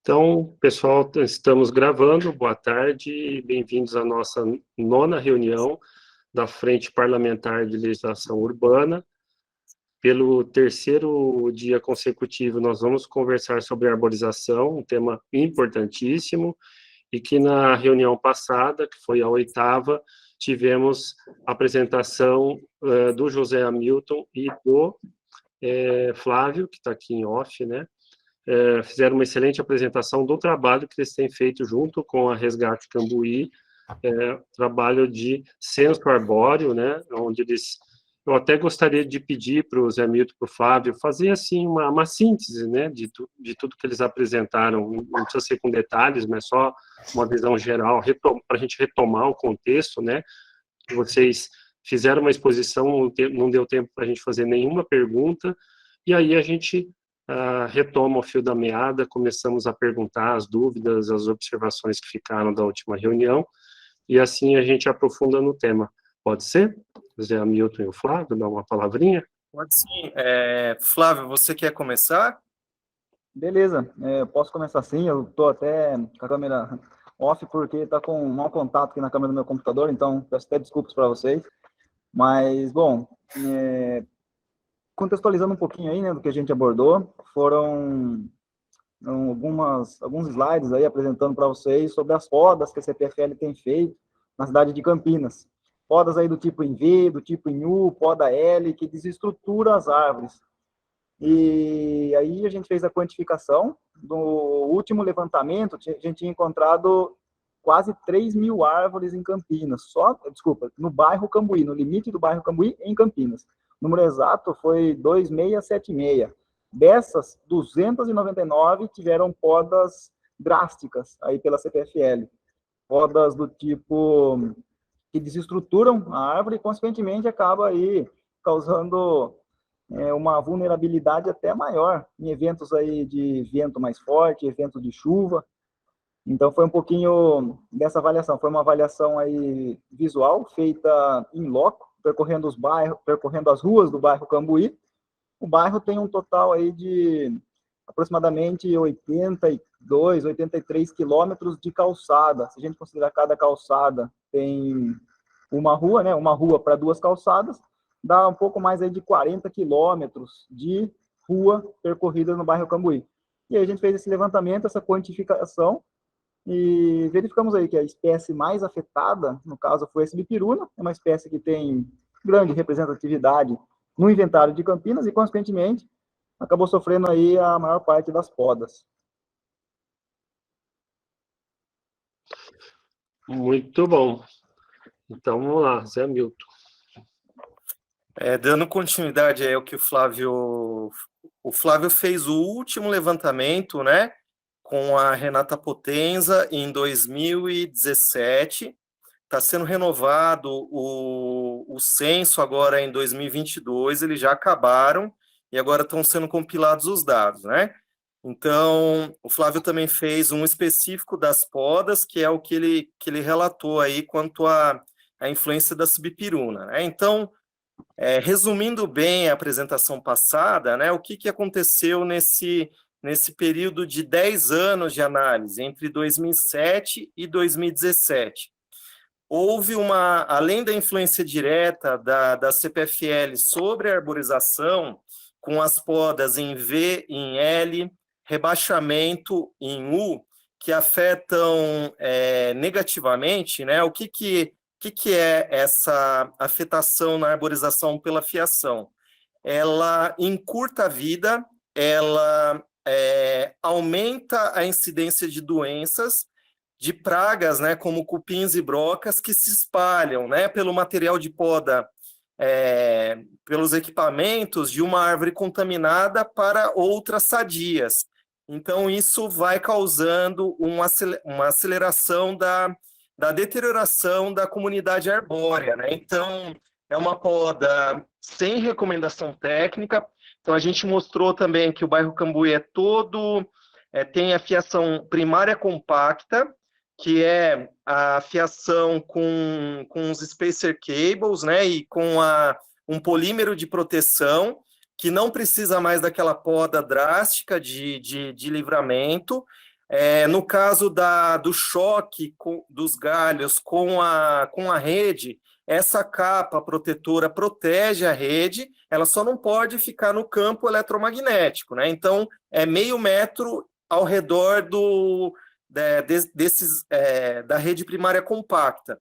Então, pessoal, estamos gravando. Boa tarde e bem-vindos à nossa 9ª reunião da Frente Parlamentar de Legislação Urbana. Pelo terceiro dia consecutivo, nós vamos conversar sobre arborização, um tema importantíssimo, e que na reunião passada, que foi a 8ª, tivemos a apresentação do José Hamilton e do Flávio, que está aqui em off, né? Fizeram uma excelente apresentação do trabalho que eles têm feito junto com a Resgate Cambuí, trabalho de censo arbóreo, né, onde eu até gostaria de pedir para o Zé Milton e para o Flávio fazer assim uma síntese, né, de tudo que eles apresentaram, não precisa ser com detalhes, mas só uma visão geral, para a gente retomar o contexto, né, vocês fizeram uma exposição, não deu tempo para a gente fazer nenhuma pergunta, e aí a gente retoma o fio da meada, começamos a perguntar as dúvidas, as observações que ficaram da última reunião, e assim a gente aprofunda no tema. Pode ser? Zé Hamilton e o Flávio, dá uma palavrinha? Pode sim. Flávio, você quer começar? Beleza, posso começar sim, eu estou até com a câmera off, porque está com um mau contato aqui na câmera do meu computador, então peço até desculpas para vocês, mas, bom, contextualizando um pouquinho aí, né, do que a gente abordou, foram alguns slides aí apresentando para vocês sobre as podas que a CPFL tem feito na cidade de Campinas. Podas aí do tipo em V, do tipo em U, poda L, que desestrutura as árvores. E aí a gente fez a quantificação. No último levantamento, a gente tinha encontrado quase 3.000 árvores em Campinas, no bairro Cambuí, no limite do bairro Cambuí, em Campinas. O número exato foi 2676. Dessas, 299 tiveram podas drásticas aí pela CPFL. Podas do tipo que desestruturam a árvore e, consequentemente, acaba aí causando uma vulnerabilidade até maior em eventos aí de vento mais forte, eventos de chuva. Então, foi um pouquinho dessa avaliação. Foi uma avaliação aí visual, feita em loco, percorrendo as ruas do bairro Cambuí. O bairro tem um total aí de aproximadamente 82, 83 quilômetros de calçada. Se a gente considerar cada calçada tem uma rua, né? Uma rua para 2 calçadas, dá um pouco mais aí de 40 quilômetros de rua percorrida no bairro Cambuí. E aí a gente fez esse levantamento, essa quantificação, e verificamos aí que a espécie mais afetada, no caso, foi a sibipiruna, é uma espécie que tem grande representatividade no inventário de Campinas e, consequentemente, acabou sofrendo aí a maior parte das podas. Muito bom. Então, vamos lá, Zé Hamilton. Dando continuidade aí ao que o Flávio fez o último levantamento, né, com a Renata Potenza em 2017, está sendo renovado o censo agora em 2022, eles já acabaram e agora estão sendo compilados os dados, né? Então, o Flávio também fez um específico das podas, que é o que ele relatou aí quanto à influência da sibipiruna, né? Então, resumindo bem a apresentação passada, né, o que aconteceu nesse período de 10 anos de análise, entre 2007 e 2017. Houve além da influência direta da CPFL sobre a arborização, com as podas em V, em L, rebaixamento em U, que afetam negativamente, né? O que é essa afetação na arborização pela fiação? Ela encurta a vida, ela aumenta a incidência de doenças, de pragas, né, como cupins e brocas, que se espalham, né, pelo material de poda, pelos equipamentos de uma árvore contaminada para outras sadias. Então, isso vai causando uma aceleração da deterioração da comunidade arbórea, né? Então, é uma poda sem recomendação técnica. Então, a gente mostrou também que o bairro Cambuí tem a fiação primária compacta, que é a fiação com os spacer cables, né, e com um polímero de proteção, que não precisa mais daquela poda drástica de livramento. No caso do choque dos galhos com a rede, essa capa protetora protege a rede, ela só não pode ficar no campo eletromagnético, né? Então, é meio metro ao redor da rede primária compacta.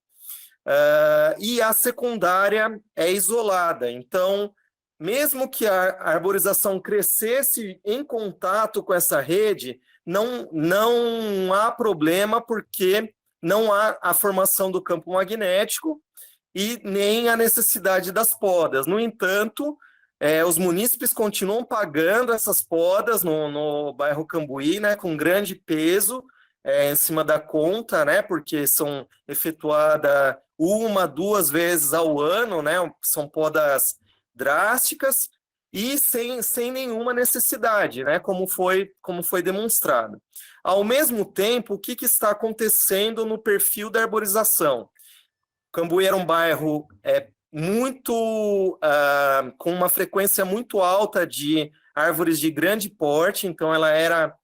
E a secundária é isolada, então, mesmo que a arborização crescesse em contato com essa rede, não há problema, porque não há a formação do campo magnético e nem a necessidade das podas. No entanto, os munícipes continuam pagando essas podas no bairro Cambuí, né, com grande peso em cima da conta, né, porque são efetuadas 1, 2 vezes ao ano, né, são podas drásticas e sem nenhuma necessidade, né, como foi demonstrado. Ao mesmo tempo, o que está acontecendo no perfil da arborização? Cambuí era um bairro com uma frequência muito alta de árvores de grande porte, então ela era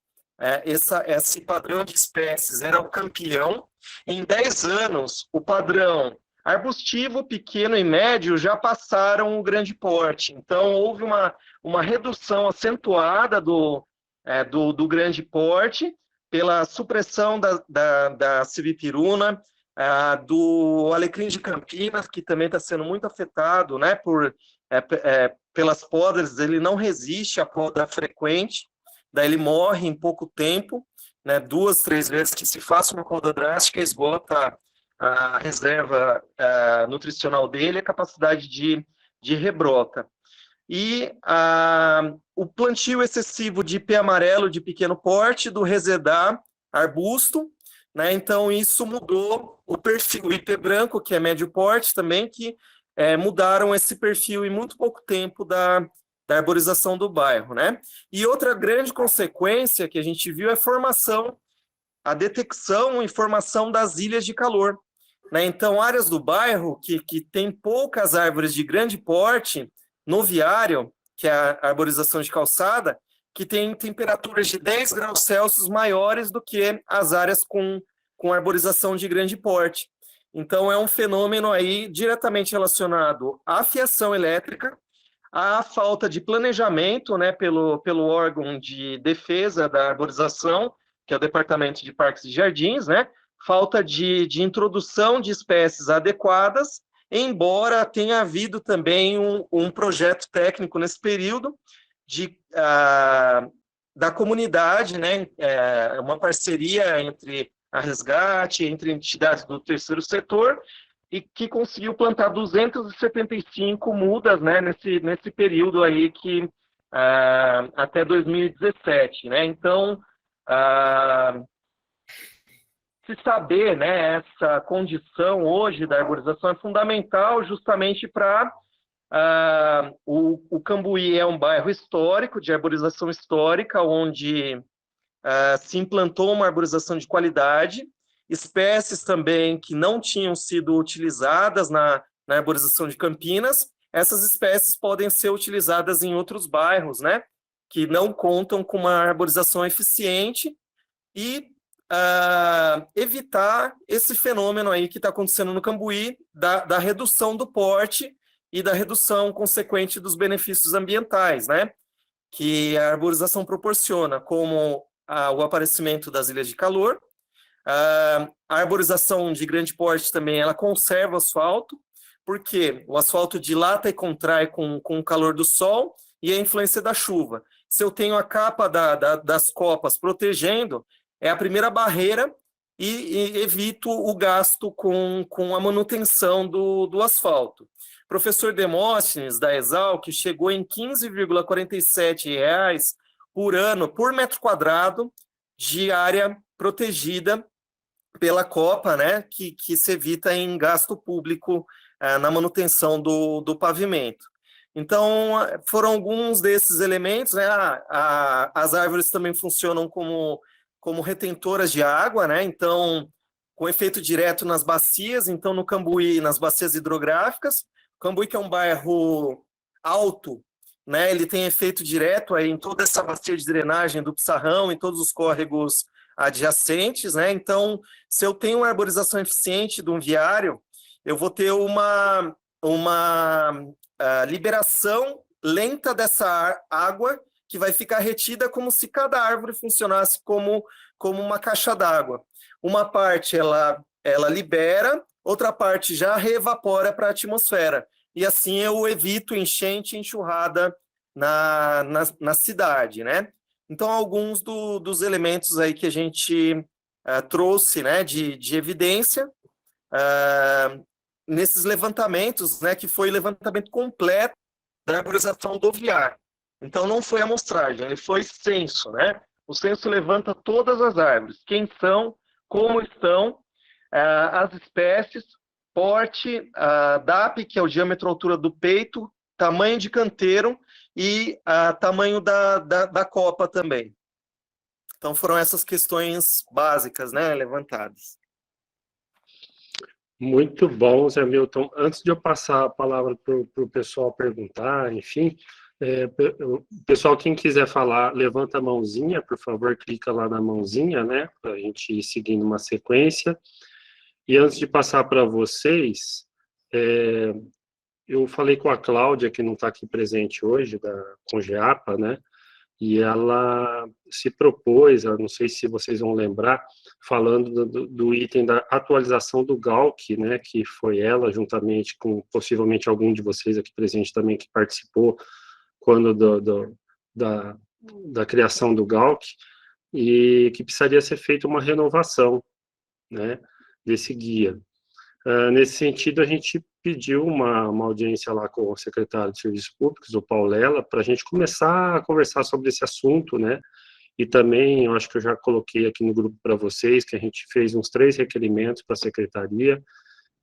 esse padrão de espécies era o campeão. Em 10 anos, o padrão arbustivo, pequeno e médio já passaram o grande porte. Então, houve uma redução acentuada do grande porte pela supressão da civipiruna, do alecrim de Campinas, que também está sendo muito afetado, né, pelas podas. Ele não resiste à poda frequente, daí ele morre em pouco tempo, né, 2, 3 vezes que se faça uma poda drástica, esgota a reserva nutricional dele, a capacidade de rebrota. E o plantio excessivo de ipê amarelo de pequeno porte, do resedar arbusto, né? Então isso mudou o perfil. O ipê branco, que é médio porte também, que mudaram esse perfil em muito pouco tempo da arborização do bairro, né? E outra grande consequência que a gente viu é a detecção e formação das ilhas de calor, né? Então, áreas do bairro que tem poucas árvores de grande porte, no viário, que é a arborização de calçada, que tem temperaturas de 10 graus Celsius maiores do que as áreas com arborização de grande porte. Então, é um fenômeno aí diretamente relacionado à fiação elétrica, à falta de planejamento, né, pelo órgão de defesa da arborização, que é o Departamento de Parques e Jardins, né, falta de introdução de espécies adequadas, embora tenha havido também um projeto técnico nesse período da comunidade, né, uma parceria entre a Resgate, entre entidades do terceiro setor, e que conseguiu plantar 275 mudas, né, nesse período aí até 2017, né? Então, se saber, né, essa condição hoje da arborização é fundamental justamente para o Cambuí é um bairro histórico, de arborização histórica, onde se implantou uma arborização de qualidade, espécies também que não tinham sido utilizadas na arborização de Campinas. Essas espécies podem ser utilizadas em outros bairros, né, que não contam com uma arborização eficiente, e evitar esse fenômeno aí que está acontecendo no Cambuí, da redução do porte e da redução consequente dos benefícios ambientais, né, que a arborização proporciona, como o aparecimento das ilhas de calor. A arborização de grande porte também, ela conserva o asfalto, porque o asfalto dilata e contrai com o calor do sol e a influência da chuva. Se eu tenho a capa das copas protegendo, é a primeira barreira, e evito o gasto com a manutenção do asfalto. O professor Demóstenes, da Exalc, chegou em R$ 15,47 por ano, por metro quadrado, de área protegida pela copa, né, que se evita em gasto público na manutenção do pavimento. Então, foram alguns desses elementos, né? As árvores também funcionam como retentoras de água, né? Então, com efeito direto nas bacias, então no Cambuí, nas bacias hidrográficas. O Cambuí, que é um bairro alto né, ele tem efeito direto aí em toda essa bacia de drenagem do Pissarrão, em todos os córregos adjacentes, né? Então, se eu tenho uma arborização eficiente de um viário, eu vou ter uma liberação lenta dessa água que vai ficar retida como se cada árvore funcionasse como uma caixa d'água. Uma parte ela libera, outra parte já reevapora para a atmosfera. E assim eu evito enchente e enxurrada na cidade, né? Então, alguns dos elementos aí que a gente trouxe, né, de evidência nesses levantamentos, né, que foi levantamento completo da arborização do viário. Então, não foi amostragem, ele foi censo, né? O censo levanta todas as árvores, quem são, como estão, as espécies, porte, DAP, que é o diâmetro e altura do peito, tamanho de canteiro e tamanho da copa também. Então, foram essas questões básicas, né, levantadas. Muito bom, Zé Milton. Antes de eu passar a palavra para o pessoal perguntar, enfim, pessoal, quem quiser falar, levanta a mãozinha, por favor, clica lá na mãozinha, né, para a gente ir seguindo uma sequência. E antes de passar para vocês, eu falei com a Cláudia, que não está aqui presente hoje, da Congeapa, né, e ela se propôs, eu não sei se vocês vão lembrar, falando do item da atualização do GALC, né, que foi ela, juntamente com possivelmente algum de vocês aqui presente também, que participou quando da criação do GALC, e que precisaria ser feita uma renovação, né, desse guia. Nesse sentido, a gente pediu uma audiência lá com o secretário de Serviços Públicos, o Paulela, para a gente começar a conversar sobre esse assunto, né? E também, eu acho que eu já coloquei aqui no grupo para vocês, que a gente fez uns 3 requerimentos para a secretaria,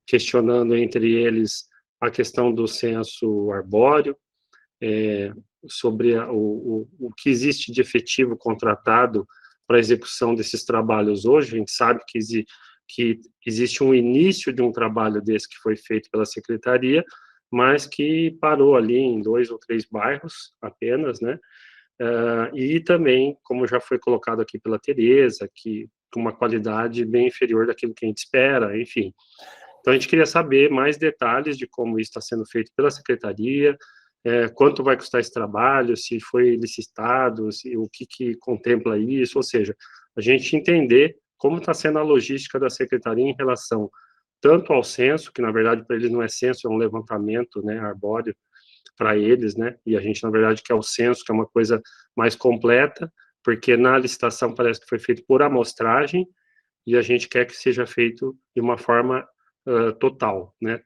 questionando entre eles a questão do censo arbóreo, sobre o que existe de efetivo contratado para a execução desses trabalhos hoje. A gente sabe que existe um início de um trabalho desse que foi feito pela secretaria, mas que parou ali em 2 ou 3 bairros apenas, né? E também, como já foi colocado aqui pela Tereza, que com uma qualidade bem inferior daquilo que a gente espera, enfim. Então, a gente queria saber mais detalhes de como isso está sendo feito pela secretaria, quanto vai custar esse trabalho, se foi licitado, o que contempla isso, ou seja, a gente entender como está sendo a logística da secretaria em relação tanto ao censo, que na verdade para eles não é censo, é um levantamento, né, arbóreo para eles, né, e a gente na verdade quer o censo, que é uma coisa mais completa, porque na licitação parece que foi feito por amostragem, e a gente quer que seja feito de uma forma total, né.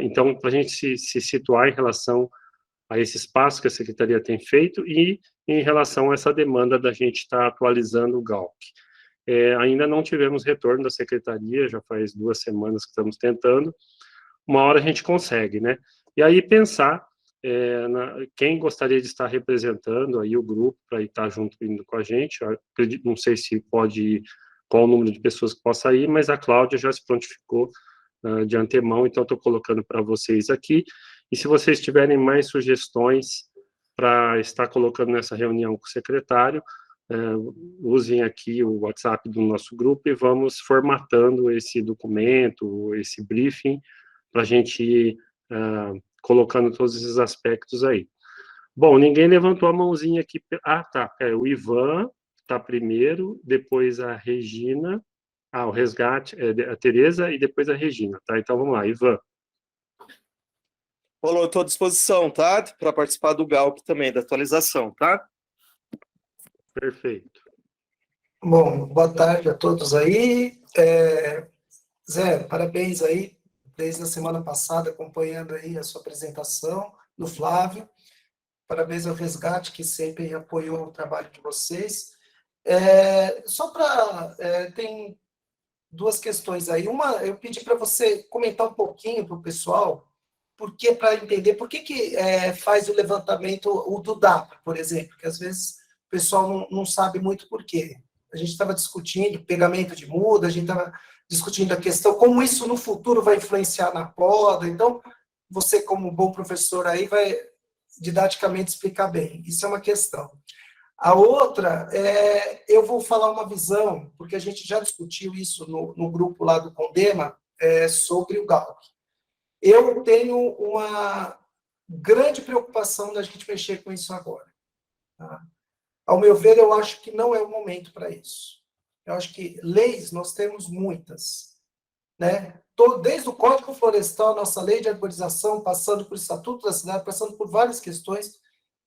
Então, para a gente se situar em relação a esse espaço que a secretaria tem feito e em relação a essa demanda da gente estar atualizando o GALC. Ainda não tivemos retorno da secretaria, já faz 2 semanas que estamos tentando, uma hora a gente consegue, né? E aí pensar quem gostaria de estar representando aí o grupo para estar junto indo com a gente. Eu acredito, não sei se pode ir, qual o número de pessoas que possa ir, mas a Cláudia já se prontificou de antemão, então estou colocando para vocês aqui. E se vocês tiverem mais sugestões para estar colocando nessa reunião com o secretário, usem aqui o WhatsApp do nosso grupo e vamos formatando esse documento, esse briefing, para a gente ir colocando todos esses aspectos aí. Bom, ninguém levantou a mãozinha aqui. Tá, o Ivan está primeiro, depois a Regina, o Resgate, a Tereza e depois a Regina, tá? Então vamos lá, Ivan. Paulo, eu estou à disposição, tá? Para participar do GALC também, da atualização, tá? Perfeito. Bom, boa tarde a todos aí. Zé, parabéns aí, desde a semana passada, acompanhando aí a sua apresentação, do Flávio. Parabéns ao Resgate, que sempre apoiou o trabalho de vocês. Tem 2 questões aí. Uma, eu pedi para você comentar um pouquinho para o pessoal, para entender por que faz o levantamento, o do DAP, por exemplo, que às vezes o pessoal não sabe muito por quê. A gente estava discutindo pegamento de muda, a gente estava discutindo a questão como isso no futuro vai influenciar na poda. Então, você como bom professor aí vai didaticamente explicar bem. Isso é uma questão. A outra, eu vou falar uma visão, porque a gente já discutiu isso no grupo lá do Condema, sobre o Galp. Eu tenho uma grande preocupação da gente mexer com isso agora. Tá? Ao meu ver, eu acho que não é o momento para isso. Eu acho que leis nós temos muitas, né? Desde o Código Florestal, nossa lei de arborização, passando por Estatuto da Cidade, passando por várias questões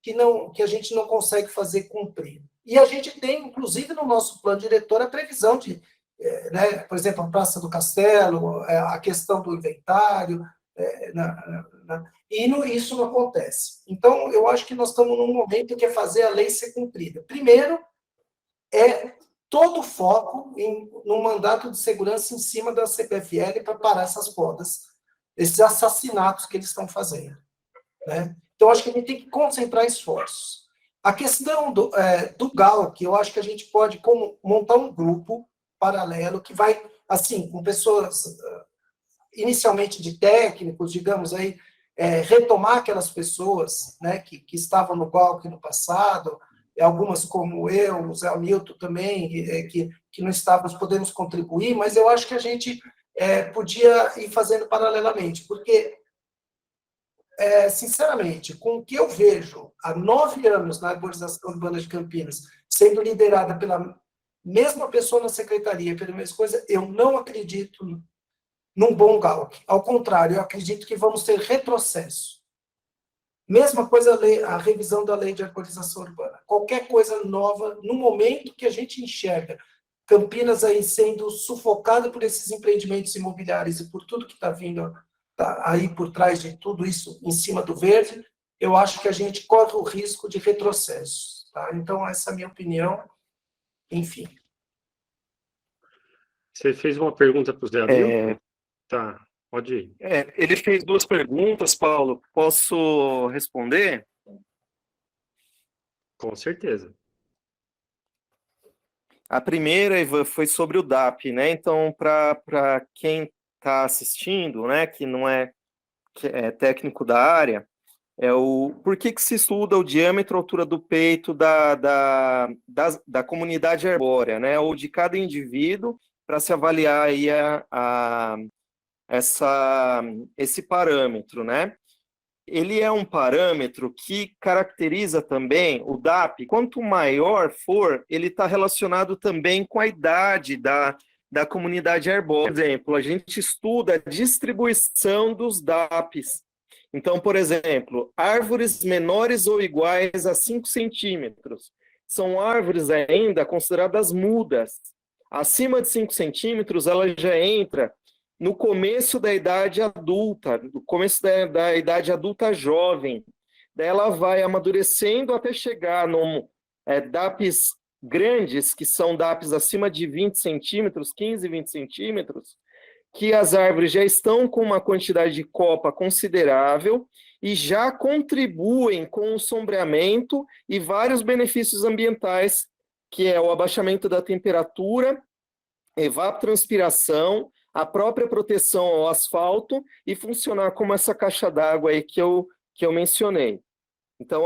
que a gente não consegue fazer cumprir. E a gente tem, inclusive, no nosso plano diretor, a previsão de, né, por exemplo, a Praça do Castelo, a questão do inventário, e isso não acontece. Então, eu acho que nós estamos num momento que é fazer a lei ser cumprida. Primeiro, todo o foco no mandato de segurança em cima da CPFL para parar essas podas, esses assassinatos que eles estão fazendo. Né? Então, acho que a gente tem que concentrar esforços. A questão do Galp, eu acho que a gente pode montar um grupo paralelo que vai, assim, com pessoas inicialmente de técnicos, digamos aí, retomar aquelas pessoas, né, que estavam no Galp no passado, algumas como eu, o Zé Hamilton também, que não estávamos, podemos contribuir, mas eu acho que a gente podia ir fazendo paralelamente, porque, sinceramente, com o que eu vejo há 9 anos na arborização urbana de Campinas, sendo liderada pela mesma pessoa na secretaria, pela mesma coisa, eu não acredito num bom Galp. Ao contrário, eu acredito que vamos ter retrocesso. Mesma coisa a revisão da lei de arborização urbana. Qualquer coisa nova, no momento que a gente enxerga Campinas aí sendo sufocada por esses empreendimentos imobiliários e por tudo que está vindo aí por trás de tudo isso em cima do verde, eu acho que a gente corre o risco de retrocesso. Tá? Então, essa é a minha opinião. Enfim. Você fez uma pergunta para o Zé Hamilton? Tá. Pode ir. Ele fez 2 perguntas, Paulo. Posso responder? Com certeza. A primeira, Ivan, foi sobre o DAP, né? Então, para quem está assistindo, né, que não é técnico da área, por que se estuda o diâmetro, a altura do peito da comunidade arbórea, né? Ou de cada indivíduo, para se avaliar aí esse parâmetro, né? Ele é um parâmetro que caracteriza também o DAP. Quanto maior for, ele está relacionado também com a idade da comunidade arbórea. Por exemplo, a gente estuda a distribuição dos DAPs. Então, por exemplo, árvores menores ou iguais a 5 centímetros são árvores ainda consideradas mudas. Acima de 5 centímetros, ela já entra no começo da idade adulta, no começo da idade adulta jovem. Daí ela vai amadurecendo até chegar no DAPs grandes, que são DAPs acima de 20 centímetros, 15, 20 centímetros, que as árvores já estão com uma quantidade de copa considerável e já contribuem com o sombreamento e vários benefícios ambientais, que é o abaixamento da temperatura, evapotranspiração, a própria proteção ao asfalto e funcionar como essa caixa d'água aí que eu mencionei. Então,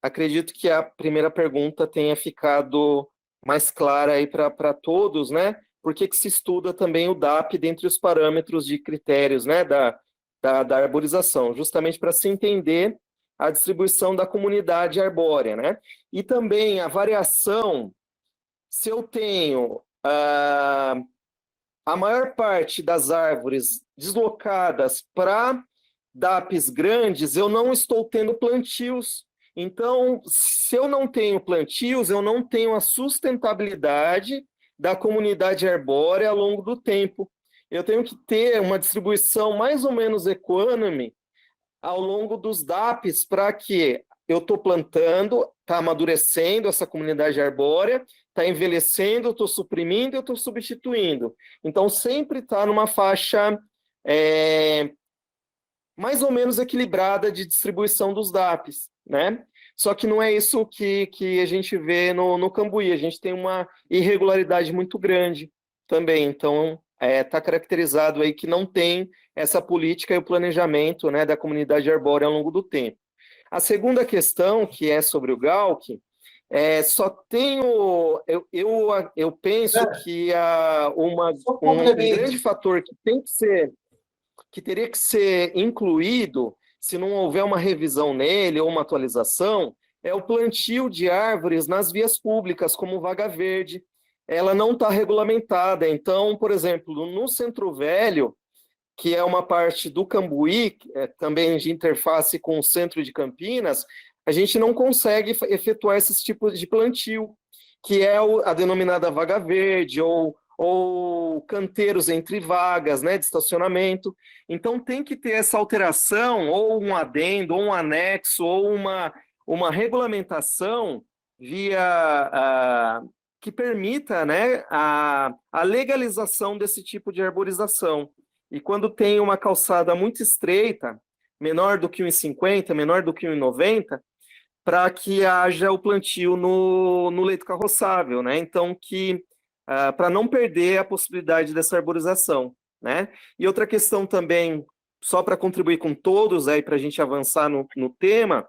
acredito que a primeira pergunta tenha ficado mais clara aí para todos, né? Por que se estuda também o DAP dentre os parâmetros de critérios, né, da arborização? Justamente para se entender a distribuição da comunidade arbórea, né? E também a variação, se eu tenho a maior parte das árvores deslocadas para DAPs grandes, eu não estou tendo plantios. Então, se eu não tenho plantios, eu não tenho a sustentabilidade da comunidade arbórea ao longo do tempo. Eu tenho que ter uma distribuição mais ou menos equânime ao longo dos DAPs para que eu estou plantando, está amadurecendo essa comunidade arbórea, está envelhecendo, eu estou suprimindo, eu estou substituindo. Então, sempre está numa faixa mais ou menos equilibrada de distribuição dos DAPs, né? Só que não é isso que a gente vê no Cambuí, a gente tem uma irregularidade muito grande também, então está caracterizado aí que não tem essa política e o planejamento, né, da comunidade arbórea ao longo do tempo. A segunda questão, que é sobre o Galc, só tenho... Eu penso que um grande fator que teria que ser incluído, se não houver uma revisão nele ou uma atualização, é o plantio de árvores nas vias públicas, como vaga verde. Ela não está regulamentada. Então, por exemplo, no Centro Velho, que é uma parte do Cambuí, também de interface com o centro de Campinas, a gente não consegue efetuar esses tipos de plantio, que é a denominada vaga verde, ou canteiros entre vagas, né, de estacionamento. Então, tem que ter essa alteração, ou um adendo, ou um anexo, ou uma regulamentação que permita, né, a legalização desse tipo de arborização. E quando tem uma calçada muito estreita, menor do que 1,50, menor do que 1,90, para que haja o plantio no leito carroçável, né? Então, para não perder a possibilidade dessa arborização, né? E outra questão também, só para contribuir com todos, aí para a gente avançar no tema,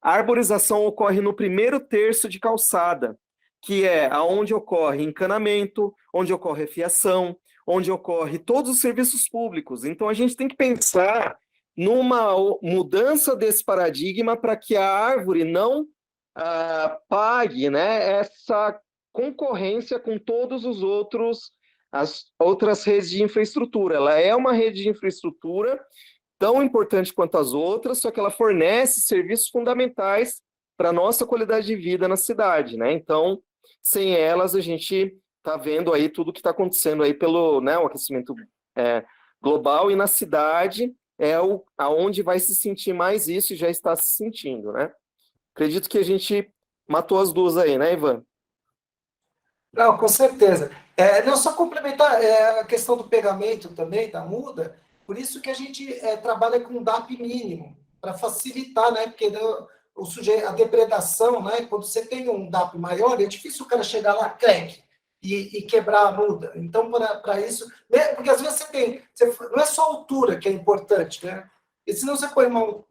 a arborização ocorre no primeiro terço de calçada, que é aonde ocorre encanamento, onde ocorre fiação, onde ocorre todos os serviços públicos. Então, a gente tem que pensar numa mudança desse paradigma para que a árvore não pague, né, essa concorrência com todos as outras redes de infraestrutura. Ela é uma rede de infraestrutura tão importante quanto as outras, só que ela fornece serviços fundamentais para a nossa qualidade de vida na cidade, né? Então, sem elas, a gente está vendo aí tudo que está acontecendo aí pelo, né, o aquecimento global, e na cidade aonde vai se sentir mais isso, e já está se sentindo, né? Acredito que a gente matou as duas aí, né, Ivan? Não, com certeza. Não, só complementar a questão do pegamento também, da muda, por isso que a gente trabalha com DAP mínimo, para facilitar, né? Porque a depredação, né? Quando você tem um DAP maior, é difícil o cara chegar lá, crack, e quebrar a muda. Então, para isso... Né? Porque às vezes não é só a altura que é importante, né? E senão você põe uma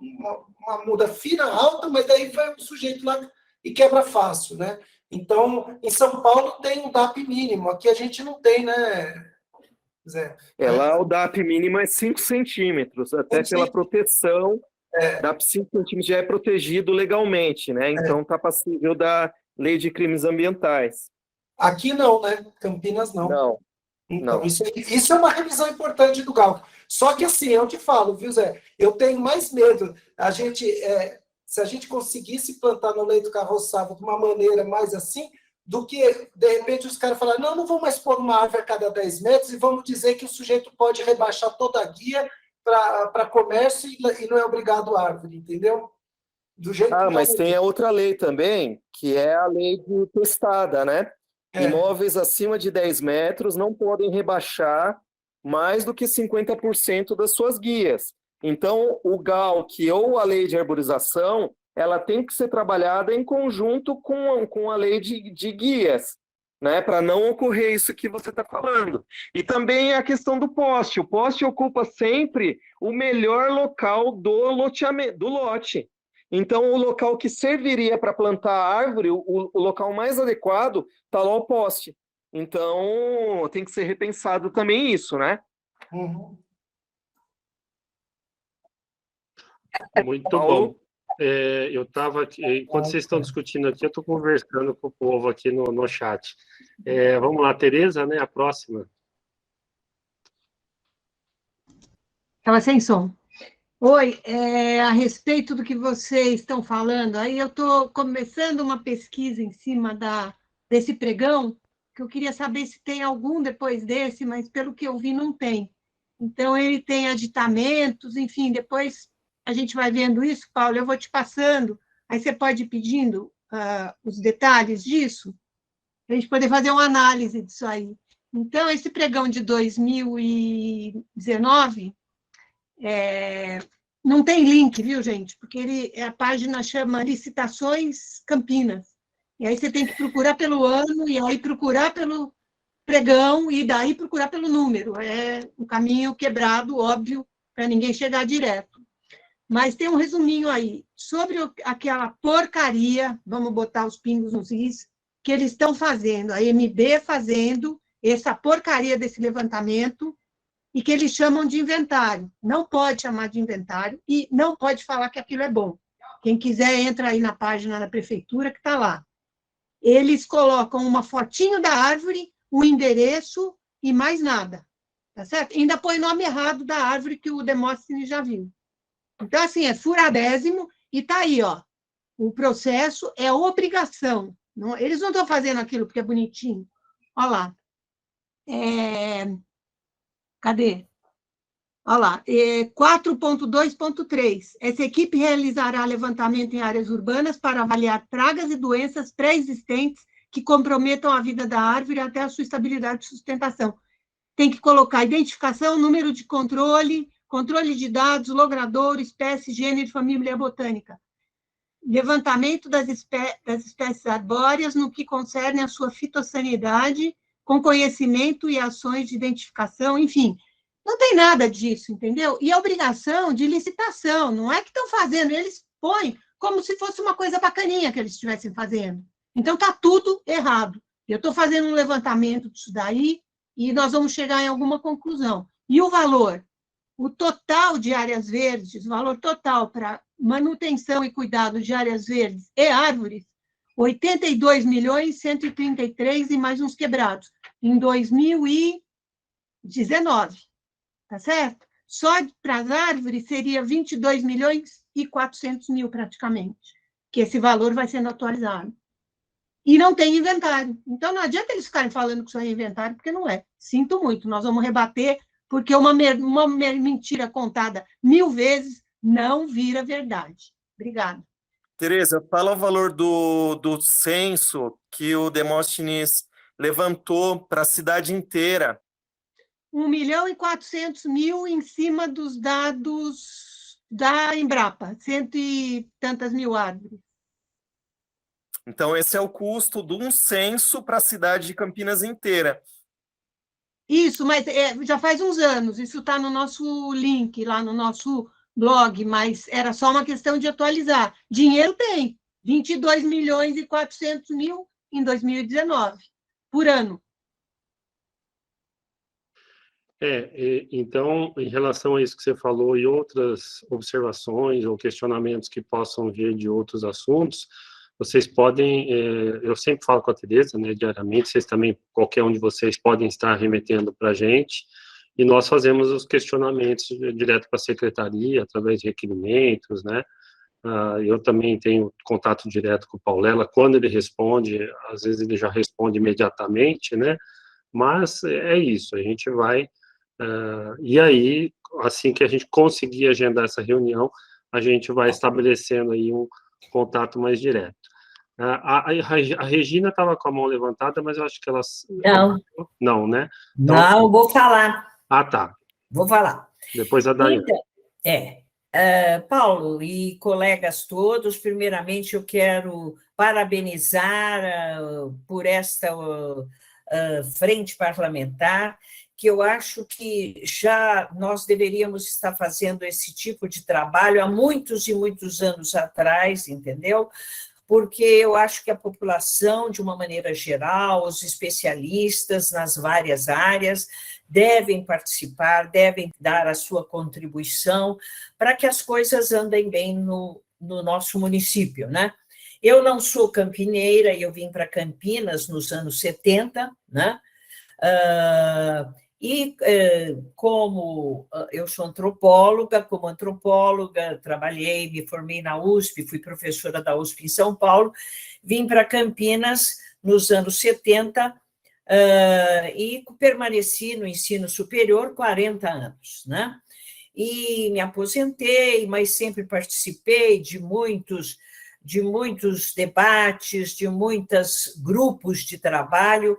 muda fina, alta, mas daí vai o sujeito lá e quebra fácil, né? Então, em São Paulo tem um DAP mínimo, aqui a gente não tem, né, Zé? Lá o DAP mínimo é 5 centímetros, até pela proteção. DAP 5 centímetros já é protegido legalmente, né? Então está passível da Lei de Crimes Ambientais. Aqui não, né? Campinas não. Não. Então, não. Isso é uma revisão importante do Galc. Só que assim, eu te falo, viu, Zé? Eu tenho mais medo. Se a gente conseguisse plantar no leito carroçável de uma maneira mais assim, do que, de repente, os caras falarem, não vou mais pôr uma árvore a cada 10 metros e vamos dizer que o sujeito pode rebaixar toda a guia para comércio e não é obrigado a árvore, entendeu? Do jeito mas tem a outra lei também, que é a lei de testada, né? Imóveis acima de 10 metros não podem rebaixar mais do que 50% das suas guias. Então, o Galc ou a lei de arborização, ela tem que ser trabalhada em conjunto com a lei de guias, né? Para não ocorrer isso que você está falando. E também a questão do poste. O poste ocupa sempre o melhor local do lote. Então, o local que serviria para plantar a árvore, o local mais adequado, está lá o poste. Então, tem que ser repensado também isso, né? Uhum. Muito bom. Eu estava aqui, enquanto vocês estão discutindo aqui, eu estou conversando com o povo aqui no chat. Vamos lá, Tereza, né? A próxima. Estava sem som. Oi, a respeito do que vocês estão falando, aí eu estou começando uma pesquisa em cima desse pregão, que eu queria saber se tem algum depois desse, mas pelo que eu vi não tem. Então, ele tem aditamentos, enfim, depois a gente vai vendo isso, Paulo, eu vou te passando, aí você pode ir pedindo os detalhes disso, para a gente poder fazer uma análise disso aí. Então, esse pregão de 2019... não tem link, viu, gente? Porque a página chama Licitações Campinas. E aí você tem que procurar pelo ano, e aí procurar pelo pregão, e daí procurar pelo número. É um caminho quebrado, óbvio, para ninguém chegar direto. mas tem um resuminho aí sobre aquela porcaria, vamos botar os pingos nos is, que eles estão fazendo, a MB fazendo essa porcaria desse levantamento, e que eles chamam de inventário. Não pode chamar de inventário e não pode falar que aquilo é bom. Quem quiser, entra aí na página da prefeitura, que está lá. Eles colocam uma fotinho da árvore, o endereço e mais nada. Tá certo? Ainda põe o nome errado da árvore que o Demóstenes já viu. Então, assim, é furadésimo e está aí, ó. O processo é obrigação. Não, eles não estão fazendo aquilo porque é bonitinho. Olha lá. Cadê? Olha lá, 4.2.3. Essa equipe realizará levantamento em áreas urbanas para avaliar pragas e doenças pré-existentes que comprometam a vida da árvore até a sua estabilidade e sustentação. Tem que colocar identificação, número de controle, controle de dados, logradouro, espécie, gênero e família botânica. Levantamento das espécies arbóreas no que concerne a sua fitossanidade, com conhecimento e ações de identificação, enfim. Não tem nada disso, entendeu? E a obrigação de licitação, não é que estão fazendo, eles põem como se fosse uma coisa bacaninha que eles estivessem fazendo. Então, está tudo errado. Eu estou fazendo um levantamento disso daí e nós vamos chegar em alguma conclusão. E o valor? O total de áreas verdes, o valor total para manutenção e cuidado de áreas verdes e árvores, 82.133 e mais uns quebrados, em 2019, tá certo? Só para as árvores seria 22.400.000 praticamente, que esse valor vai sendo atualizado. E não tem inventário. Então, não adianta eles ficarem falando que isso é inventário, porque não é. Sinto muito, nós vamos rebater, porque uma mentira contada 1000 vezes não vira verdade. Obrigada. Tereza, fala o valor do censo que o Demóstenes levantou para a cidade inteira. 1.400.000 em cima dos dados da Embrapa, 100 e tantas mil árvores. Então, esse é o custo de um censo para a cidade de Campinas inteira. Isso, mas já faz uns anos, isso está no nosso link, lá no nosso blog, mas era só uma questão de atualizar. Dinheiro tem, 22.400.000 em 2019, por ano. Então, em relação a isso que você falou e outras observações ou questionamentos que possam vir de outros assuntos, vocês podem, eu sempre falo com a Tereza, né, diariamente, vocês também, qualquer um de vocês podem estar remetendo para a gente, e nós fazemos os questionamentos direto para a secretaria, através de requerimentos, né, eu também tenho contato direto com o Paulela, quando ele responde, às vezes ele já responde imediatamente, né, mas é isso, a gente vai, e aí, assim que a gente conseguir agendar essa reunião, a gente vai estabelecendo aí um contato mais direto. A Regina estava com a mão levantada, mas eu acho que ela... Não. Não, né? Então, Não, vou falar. Tá. Vou falar. Depois a Daiane. Então, Paulo e colegas todos, primeiramente eu quero parabenizar por esta frente parlamentar, que eu acho que já nós deveríamos estar fazendo esse tipo de trabalho há muitos e muitos anos atrás, entendeu? Porque eu acho que a população, de uma maneira geral, os especialistas nas várias áreas, devem participar, devem dar a sua contribuição para que as coisas andem bem no nosso município, né? Eu não sou campineira, eu vim para Campinas nos anos 70, né? Como eu sou antropóloga, trabalhei, me formei na USP, fui professora da USP em São Paulo, vim para Campinas nos anos 70 e permaneci no ensino superior 40 anos, né? E me aposentei, mas sempre participei de muitos debates, de muitos grupos de trabalho,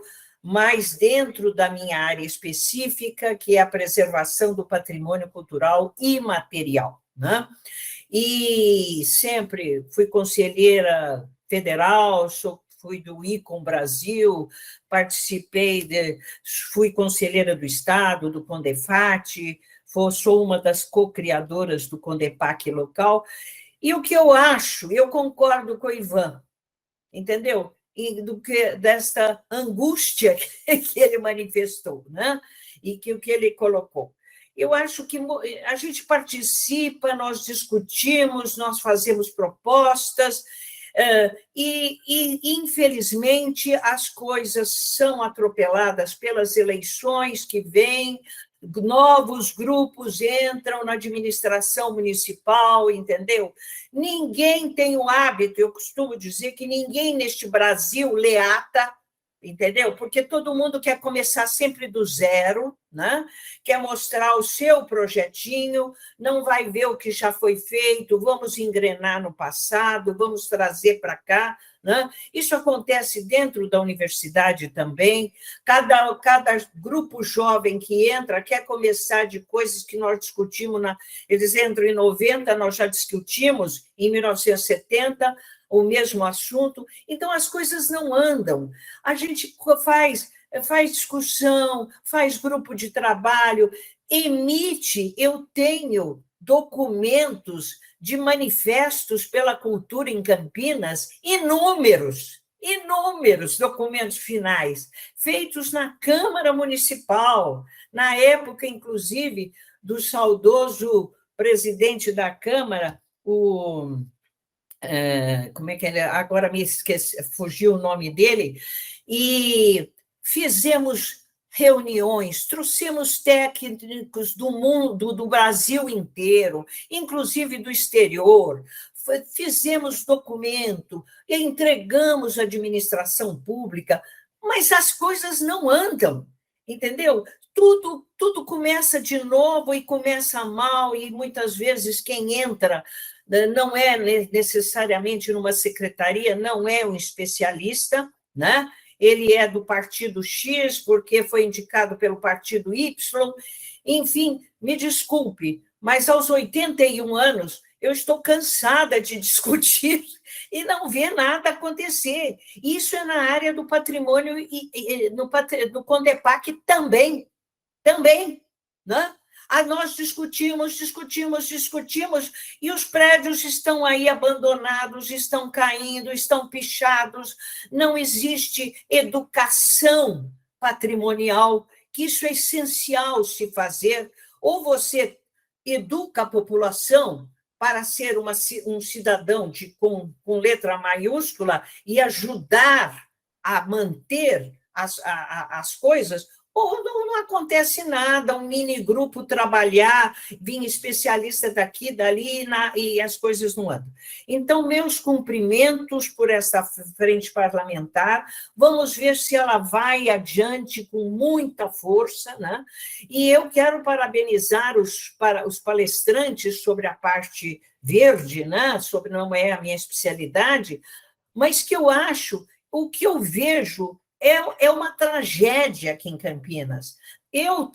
mas dentro da minha área específica, que é a preservação do patrimônio cultural imaterial, né? E sempre fui conselheira federal, fui do ICOM Brasil, fui conselheira do Estado, do CONDEFAT, sou uma das co-criadoras do Condepac local, e o que eu acho, eu concordo com o Ivan, entendeu? E desta angústia que ele manifestou, né? E que o que ele colocou. Eu acho que a gente participa, nós discutimos, nós fazemos propostas, e, infelizmente, as coisas são atropeladas pelas eleições que vêm, novos grupos entram na administração municipal, entendeu? Ninguém tem o hábito, eu costumo dizer que ninguém neste Brasil lê ata, entendeu? Porque todo mundo quer começar sempre do zero, né? Quer mostrar o seu projetinho, não vai ver o que já foi feito, vamos engrenar no passado, vamos trazer para cá, né? Isso acontece dentro da universidade também. Cada grupo jovem que entra quer começar de coisas que nós discutimos, eles entram em 90, nós já discutimos em 1970, o mesmo assunto, então as coisas não andam. A gente faz discussão, faz grupo de trabalho, eu tenho documentos de manifestos pela cultura em Campinas, inúmeros documentos finais, feitos na Câmara Municipal, na época, inclusive, do saudoso presidente da Câmara, como é que ele... Agora me esqueci, fugiu o nome dele, e fizemos reuniões, trouxemos técnicos do mundo, do Brasil inteiro, inclusive do exterior, fizemos documento, entregamos à administração pública, mas as coisas não andam, entendeu? Tudo começa de novo e começa mal, e muitas vezes quem entra não é necessariamente numa secretaria, não é um especialista, né? Ele é do partido X, porque foi indicado pelo partido Y, enfim, me desculpe, mas aos 81 anos eu estou cansada de discutir e não ver nada acontecer. Isso é na área do patrimônio e no Condepac também, né? Nós discutimos, e os prédios estão aí abandonados, estão caindo, estão pichados, não existe educação patrimonial, que isso é essencial se fazer, ou você educa a população para ser um cidadão com letra maiúscula e ajudar a manter as coisas, ou não acontece nada, um mini-grupo trabalhar, vir especialista daqui, dali, e as coisas não andam. Então, meus cumprimentos por esta frente parlamentar, vamos ver se ela vai adiante com muita força, né? E eu quero parabenizar os palestrantes sobre a parte verde, né? Não é a minha especialidade, mas que eu acho, o que eu vejo é uma tragédia aqui em Campinas. Eu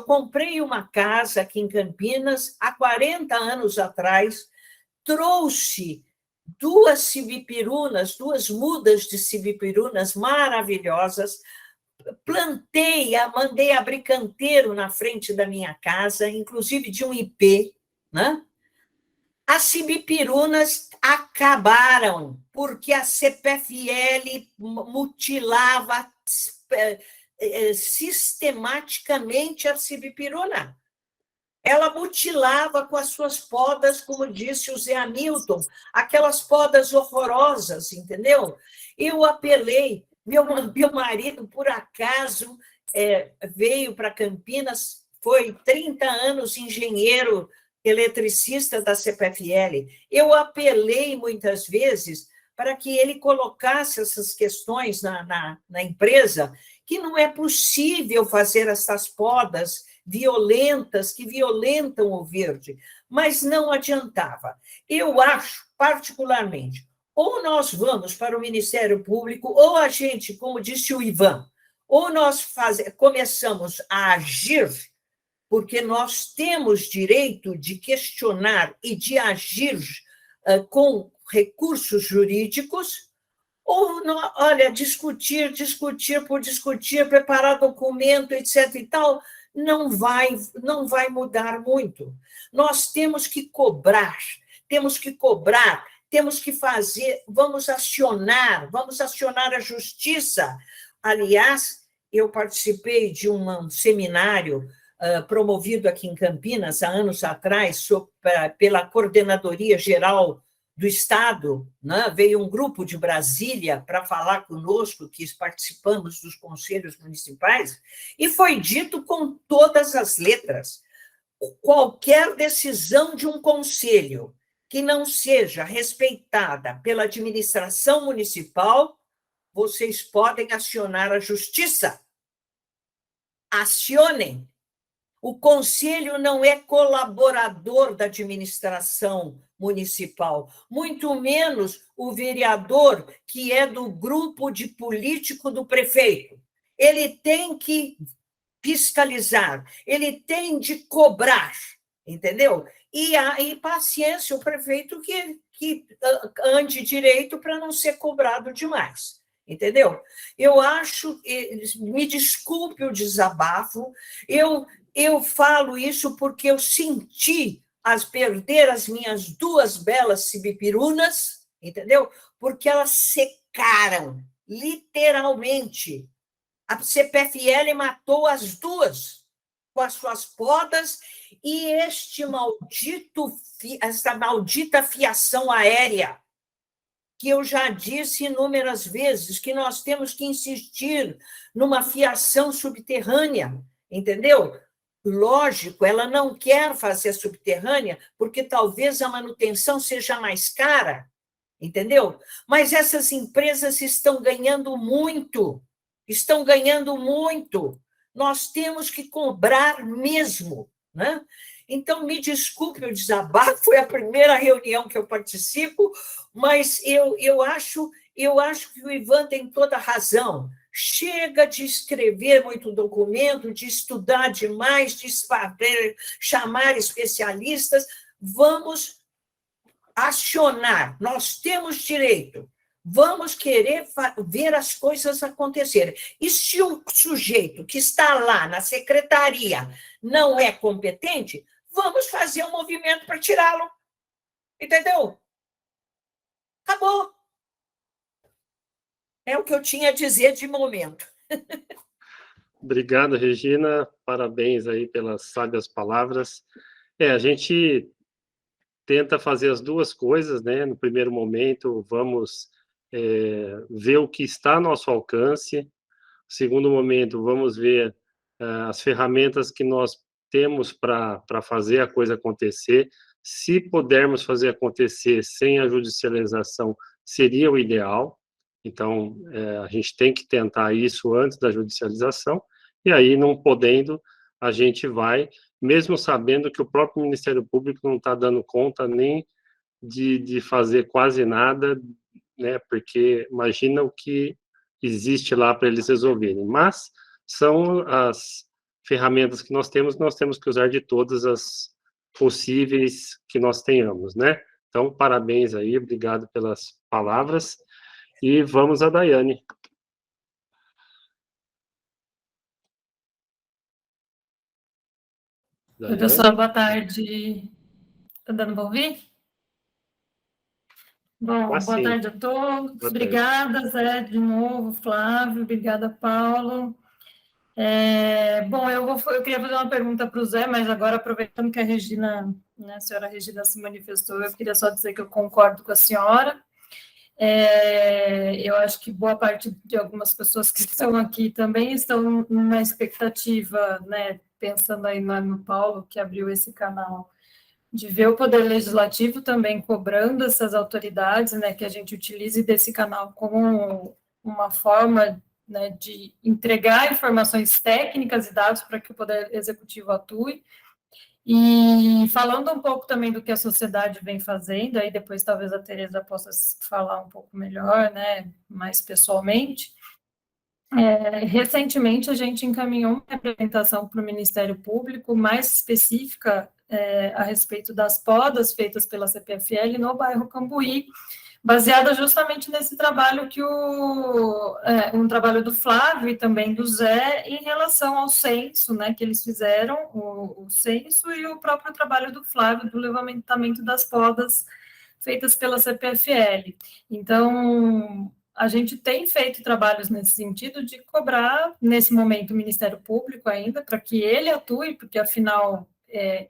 comprei uma casa aqui em Campinas há 40 anos atrás, trouxe 2 cibipirunas, 2 mudas de cibipirunas maravilhosas, plantei, mandei abrir canteiro na frente da minha casa, inclusive de um ipê, né? As cibipirunas acabaram, porque a CPFL mutilava sistematicamente a cibipiruna. Ela mutilava com as suas podas, como disse o Zé Hamilton, aquelas podas horrorosas, entendeu? Eu apelei, meu marido, por acaso, veio para Campinas, foi 30 anos engenheiro eletricista da CPFL. Eu apelei muitas vezes para que ele colocasse essas questões na empresa, que não é possível fazer essas podas violentas, que violentam o verde, mas não adiantava. Eu acho, particularmente, ou nós vamos para o Ministério Público, ou a gente, como disse o Ivan, ou nós começamos a agir, porque nós temos direito de questionar e de agir com recursos jurídicos, ou, olha, discutir por discutir, preparar documento, etc. e tal, não vai mudar muito. Nós temos que cobrar, temos que fazer, vamos acionar a justiça. Aliás, eu participei de um seminário promovido aqui em Campinas, há anos atrás, pela Coordenadoria Geral do Estado, né? Veio um grupo de Brasília para falar conosco, que participamos dos conselhos municipais, e foi dito com todas as letras: qualquer decisão de um conselho que não seja respeitada pela administração municipal, vocês podem acionar a justiça. Acionem. O conselho não é colaborador da administração municipal, muito menos o vereador, que é do grupo de político do prefeito. Ele tem que fiscalizar, ele tem de cobrar, entendeu? E paciência, o prefeito que ande direito para não ser cobrado demais, entendeu? Eu acho, me desculpe o desabafo, eu falo isso porque eu senti perder as minhas 2 belas sibipirunas, entendeu? Porque elas secaram, literalmente. A CPFL matou as 2 com as suas podas e esta maldita fiação aérea, que eu já disse inúmeras vezes, que nós temos que insistir numa fiação subterrânea, entendeu? Lógico, ela não quer fazer subterrânea, porque talvez a manutenção seja mais cara, entendeu? Mas essas empresas estão ganhando muito. Nós temos que cobrar mesmo, né? Então, me desculpe o desabafo, foi a primeira reunião que eu participo, mas eu acho que o Ivan tem toda a razão. Chega de escrever muito documento, de estudar demais, de chamar especialistas. Vamos acionar, nós temos direito. Vamos querer ver as coisas acontecerem. E se o sujeito que está lá na secretaria não é competente, vamos fazer um movimento para tirá-lo. Entendeu? Acabou. É o que eu tinha a dizer de momento. Obrigado, Regina. Parabéns aí pelas sábias palavras. A gente tenta fazer as 2 coisas, né? No primeiro momento, vamos ver o que está a nosso alcance. No segundo momento, vamos ver as ferramentas que nós temos para fazer a coisa acontecer. Se pudermos fazer acontecer sem a judicialização, seria o ideal. Então, a gente tem que tentar isso antes da judicialização, e aí, não podendo, a gente vai, mesmo sabendo que o próprio Ministério Público não está dando conta nem de fazer quase nada, né, porque imagina o que existe lá para eles resolverem. Mas são as ferramentas que nós temos que usar de todas as possíveis que nós tenhamos, né? Então, parabéns aí, obrigado pelas palavras, e vamos a Daiane. Oi, pessoal, boa tarde. Está dando para ouvir? Bom, boa tarde a todos. Obrigada, Zé, de novo, Flávio, obrigada, Paulo. Bom, eu queria fazer uma pergunta para o Zé, mas agora, aproveitando que a Regina, né, a senhora Regina se manifestou, eu queria só dizer que eu concordo com a senhora. Eu acho que boa parte de algumas pessoas que estão aqui também estão na expectativa, né, pensando aí no Paulo, que abriu esse canal, de ver o Poder Legislativo também cobrando essas autoridades, né, que a gente utilize desse canal como uma forma, né, de entregar informações técnicas e dados para que o Poder Executivo atue. E falando um pouco também do que a sociedade vem fazendo, aí depois talvez a Tereza possa falar um pouco melhor, né, mais pessoalmente. Recentemente a gente encaminhou uma apresentação para o Ministério Público mais específica a respeito das podas feitas pela CPFL no bairro Cambuí, baseada justamente nesse trabalho um trabalho do Flávio e também do Zé em relação ao censo, né, que eles fizeram, o censo e o próprio trabalho do Flávio do levantamento das podas feitas pela CPFL. Então, a gente tem feito trabalhos nesse sentido de cobrar, nesse momento, o Ministério Público ainda, para que ele atue, porque, afinal,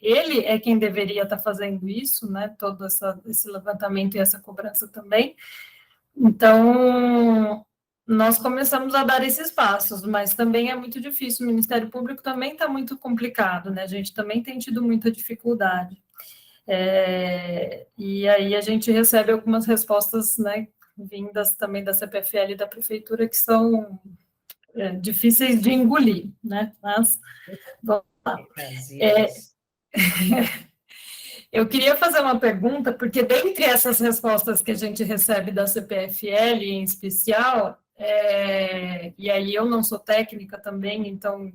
ele é quem deveria estar fazendo isso, né, todo esse levantamento e essa cobrança também. Então, nós começamos a dar esses passos, mas também é muito difícil, o Ministério Público também está muito complicado, né, a gente também tem tido muita dificuldade. E aí a gente recebe algumas respostas, né, vindas também da CPFL e da Prefeitura, que são difíceis de engolir, né, mas vamos lá. Eu queria fazer uma pergunta, porque dentre essas respostas que a gente recebe da CPFL, em especial, e aí eu não sou técnica também, então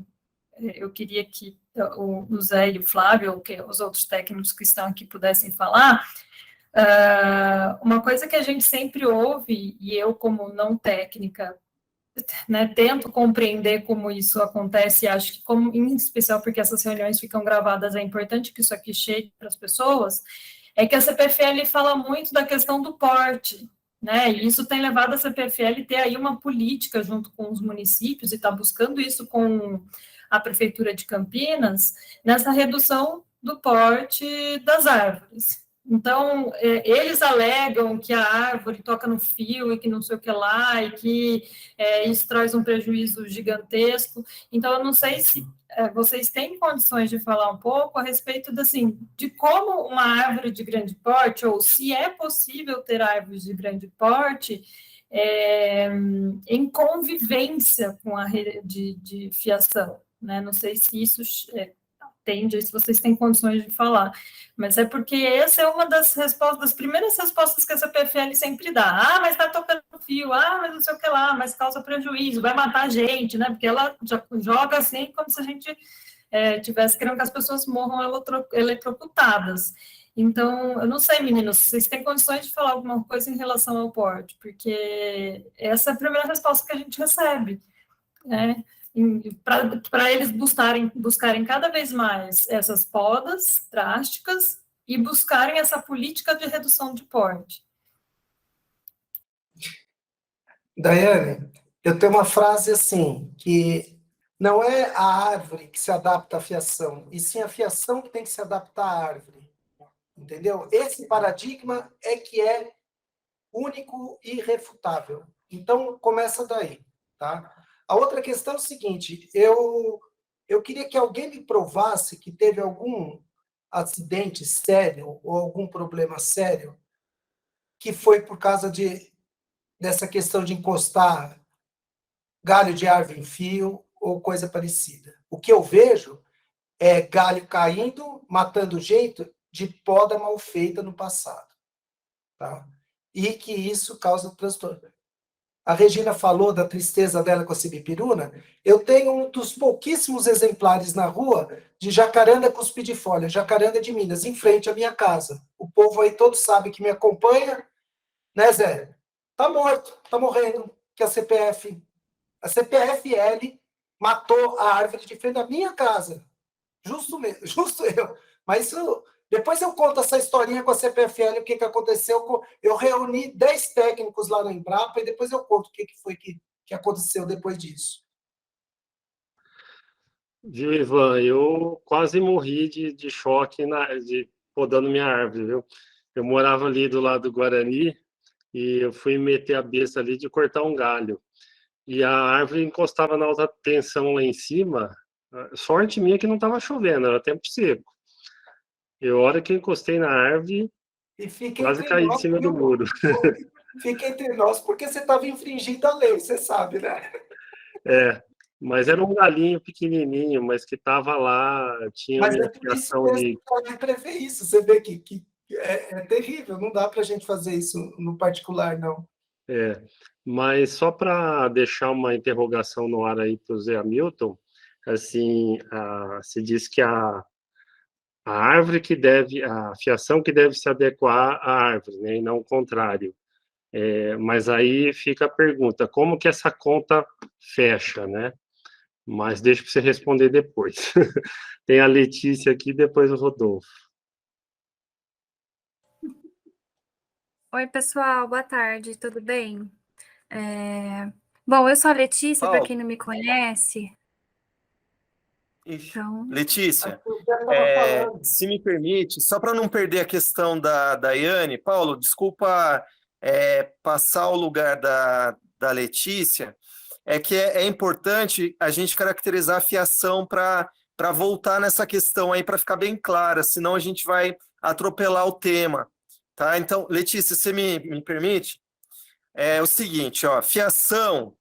eu queria que o Zé e o Flávio, ou que os outros técnicos que estão aqui pudessem falar. Uma coisa que a gente sempre ouve, e eu, como não técnica, né, tento compreender como isso acontece, e acho que, em especial porque essas reuniões ficam gravadas, é importante que isso aqui chegue para as pessoas, é que a CPFL fala muito da questão do porte, né, e isso tem levado a CPFL a ter aí uma política junto com os municípios, e está buscando isso com a Prefeitura de Campinas, nessa redução do porte das árvores. Então, eles alegam que a árvore toca no fio e que não sei o que lá, e que isso traz um prejuízo gigantesco. Então, eu não sei se vocês têm condições de falar um pouco a respeito de como uma árvore de grande porte, ou se é possível ter árvores de grande porte, em convivência com a rede de fiação, né? Não sei se isso atende, se vocês têm condições de falar, mas é porque essa é uma das primeiras respostas que a CPFL sempre dá. Mas está tocando no fio, mas não sei o que lá, mas causa prejuízo, vai matar a gente, né? Porque ela joga assim como se a gente tivesse querendo que as pessoas morram eletrocutadas. Então, eu não sei, meninos, vocês têm condições de falar alguma coisa em relação ao porte, porque essa é a primeira resposta que a gente recebe, né? Para eles buscarem cada vez mais essas podas drásticas e buscarem essa política de redução de porte. Daiane, eu tenho uma frase assim, que não é a árvore que se adapta à fiação, e sim a fiação que tem que se adaptar à árvore. Entendeu? Esse paradigma que é único e irrefutável. Então, começa daí, tá? A outra questão é o seguinte, eu queria que alguém me provasse que teve algum acidente sério ou algum problema sério que foi por causa dessa questão de encostar galho de árvore em fio ou coisa parecida. O que eu vejo é galho caindo, matando gente de poda mal feita no passado. Tá? E que isso causa transtorno. A Regina falou da tristeza dela com a sibipiruna. Eu tenho um dos pouquíssimos exemplares na rua de jacaranda cuspidifolia, jacaranda de Minas, em frente à minha casa. O povo aí todo sabe que me acompanha, né, Zé? Tá morto, tá morrendo, que a CPFL matou a árvore de frente à minha casa. Justo eu. Mas isso, depois eu conto essa historinha com a CPFL, o que aconteceu. Eu reuni 10 técnicos lá no Embrapa e depois eu conto o que foi que aconteceu depois disso. Viu, Ivan? Eu quase morri de choque podando minha árvore, viu? Eu morava ali do lado do Guarani e eu fui meter a besta ali de cortar um galho. E a árvore encostava na alta tensão lá em cima. Sorte minha que não estava chovendo, era tempo seco. E a hora que eu encostei na árvore, quase caí em cima do muro. Fica entre nós, porque você estava infringindo a lei, você sabe, né? Mas era um galinho pequenininho, mas que estava lá, tinha mas uma criação de... pode prever isso, você vê que é terrível, não dá para a gente fazer isso no particular, não. Mas só para deixar uma interrogação no ar aí para o Zé Hamilton, assim, se diz que a árvore a fiação que deve se adequar à árvore, né, e não o contrário. Mas aí fica a pergunta, como que essa conta fecha, né? Mas deixa para você responder depois. Tem a Letícia aqui, depois o Rodolfo. Oi, pessoal, boa tarde, tudo bem? Bom, eu sou a Letícia, para Paulo. quem não me conhece. Ixi. Então, Letícia, Já estava falando. se me permite, só para não perder a questão da Daiane, Paulo, desculpa passar o lugar da Letícia, que é importante a gente caracterizar a fiação para voltar nessa questão aí, para ficar bem clara, senão a gente vai atropelar o tema. Tá? Então, Letícia, você me permite? É o seguinte, ó, fiação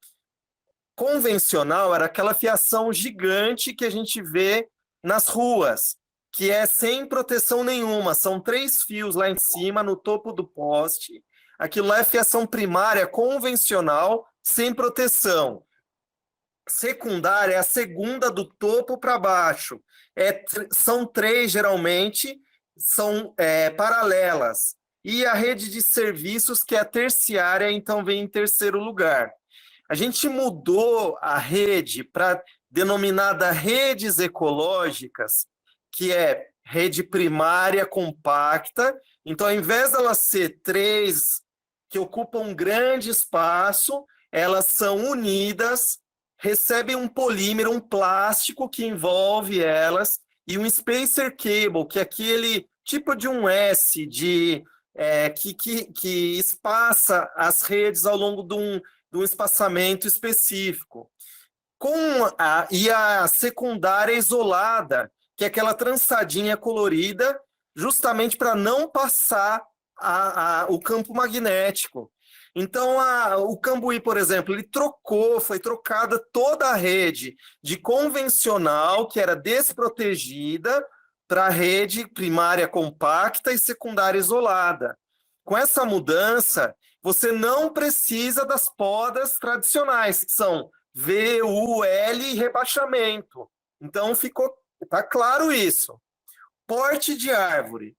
convencional era aquela fiação gigante que a gente vê nas ruas, que é sem proteção nenhuma, são 3 fios lá em cima, no topo do poste. Aquilo lá é fiação primária convencional, sem proteção. Secundária é a segunda do topo para baixo. São 3, geralmente, são paralelas. E a rede de serviços, que é a terciária, então vem em terceiro lugar. A gente mudou a rede para denominada redes ecológicas, que é rede primária compacta. Então, ao invés dela ser 3 que ocupam um grande espaço, elas são unidas, recebem um polímero, um plástico que envolve elas, e um spacer cable, que é aquele tipo de um S que espaça as redes ao longo de um espaçamento específico. E a secundária isolada, que é aquela trançadinha colorida, justamente para não passar o campo magnético. Então, o Cambuí, por exemplo, ele foi trocada toda a rede de convencional, que era desprotegida, para a rede primária compacta e secundária isolada. Com essa mudança, você não precisa das podas tradicionais, que são V, U, L e rebaixamento. Então, tá claro isso. Porte de árvore.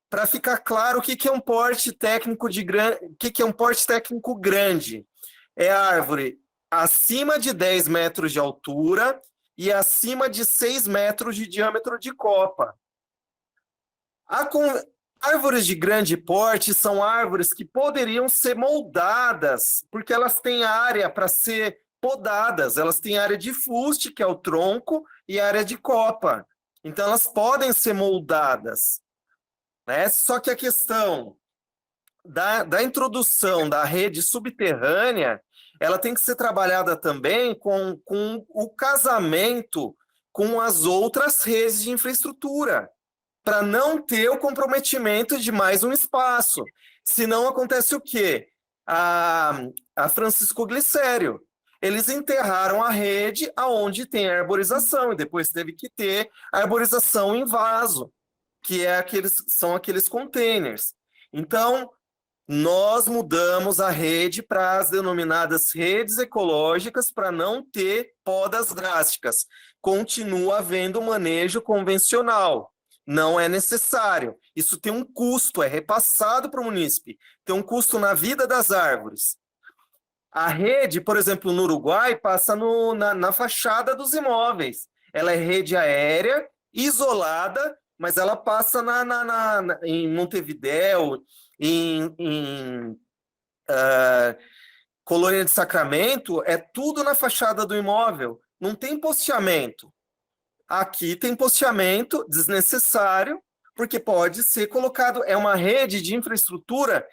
Para ficar claro, o que é um porte técnico grande? É árvore acima de 10 metros de altura e acima de 6 metros de diâmetro de copa. Árvores de grande porte são árvores que poderiam ser moldadas, porque elas têm área para ser podadas, elas têm área de fuste, que é o tronco, e área de copa. Então, elas podem ser moldadas. Né? Só que a questão da introdução da rede subterrânea, ela tem que ser trabalhada também com o casamento com as outras redes de infraestrutura, para não ter o comprometimento de mais um espaço. Senão acontece o quê? A Francisco Glicério. Eles enterraram a rede aonde tem arborização, e depois teve que ter arborização em vaso, que são aqueles containers. Então, nós mudamos a rede para as denominadas redes ecológicas para não ter podas drásticas. Continua havendo manejo convencional. Não é necessário. Isso tem um custo, é repassado para o munícipe. Tem um custo na vida das árvores. A rede, por exemplo, no Uruguai, passa na fachada dos imóveis. Ela é rede aérea, isolada, mas ela passa em Montevidéu, em Colônia de Sacramento, é tudo na fachada do imóvel. Não tem posteamento. Aqui tem posteamento desnecessário, porque pode ser colocado, é uma rede de infraestrutura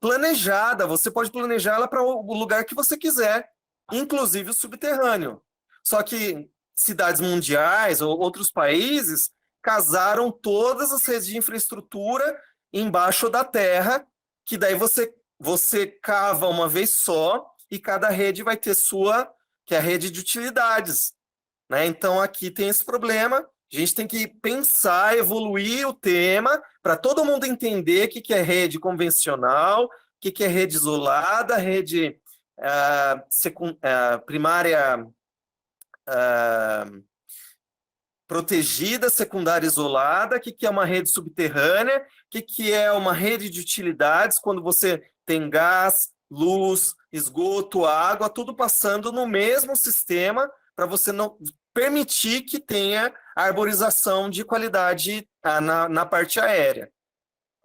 planejada, você pode planejar ela para o lugar que você quiser, inclusive o subterrâneo. Só que cidades mundiais ou outros países casaram todas as redes de infraestrutura embaixo da terra, que daí você cava uma vez só e cada rede vai ter que é a rede de utilidades. Né? Então, aqui tem esse problema, a gente tem que pensar, evoluir o tema, para todo mundo entender o que é rede convencional, o que é rede isolada, rede primária protegida, secundária isolada, o que é uma rede subterrânea, o que é uma rede de utilidades, quando você tem gás, luz, esgoto, água, tudo passando no mesmo sistema, para você não permitir que tenha arborização de qualidade na parte aérea.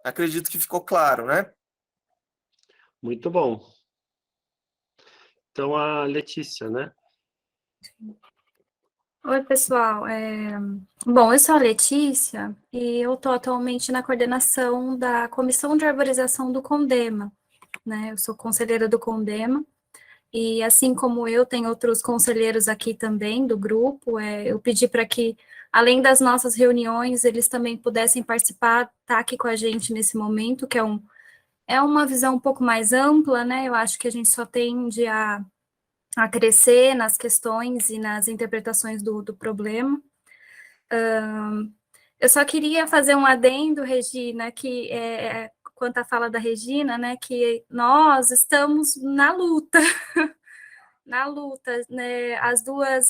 Acredito que ficou claro, né? Muito bom. Então, a Letícia, né? Oi, pessoal. Bom, eu sou a Letícia e eu estou atualmente na coordenação da Comissão de Arborização do CONDEMA, né? Eu sou conselheira do CONDEMA e, assim como eu, tem outros conselheiros aqui também do grupo. Eu pedi para que, além das nossas reuniões, eles também pudessem participar, tá aqui com a gente nesse momento, que é uma visão um pouco mais ampla, né? Eu acho que a gente só tende a crescer nas questões e nas interpretações do problema. Eu só queria fazer um adendo, Regina, que quanto à fala da Regina, né, que nós estamos na luta, né,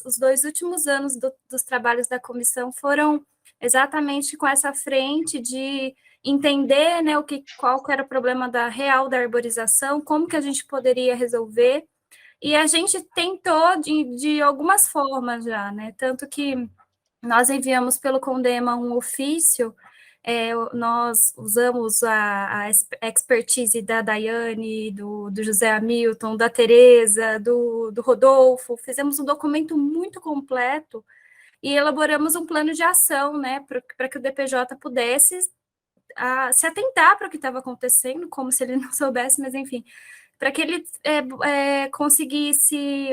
os 2 últimos anos dos trabalhos da comissão foram exatamente com essa frente de entender, né, qual era o problema real da arborização, como que a gente poderia resolver. E a gente tentou de algumas formas já, né? Tanto que nós enviamos pelo CONDEMA um ofício, nós usamos a expertise da Daiane, do José Hamilton, da Tereza, do Rodolfo, fizemos um documento muito completo e elaboramos um plano de ação, né? Para que o DPJ pudesse se atentar para o que estava acontecendo, como se ele não soubesse, mas enfim, para que ele conseguisse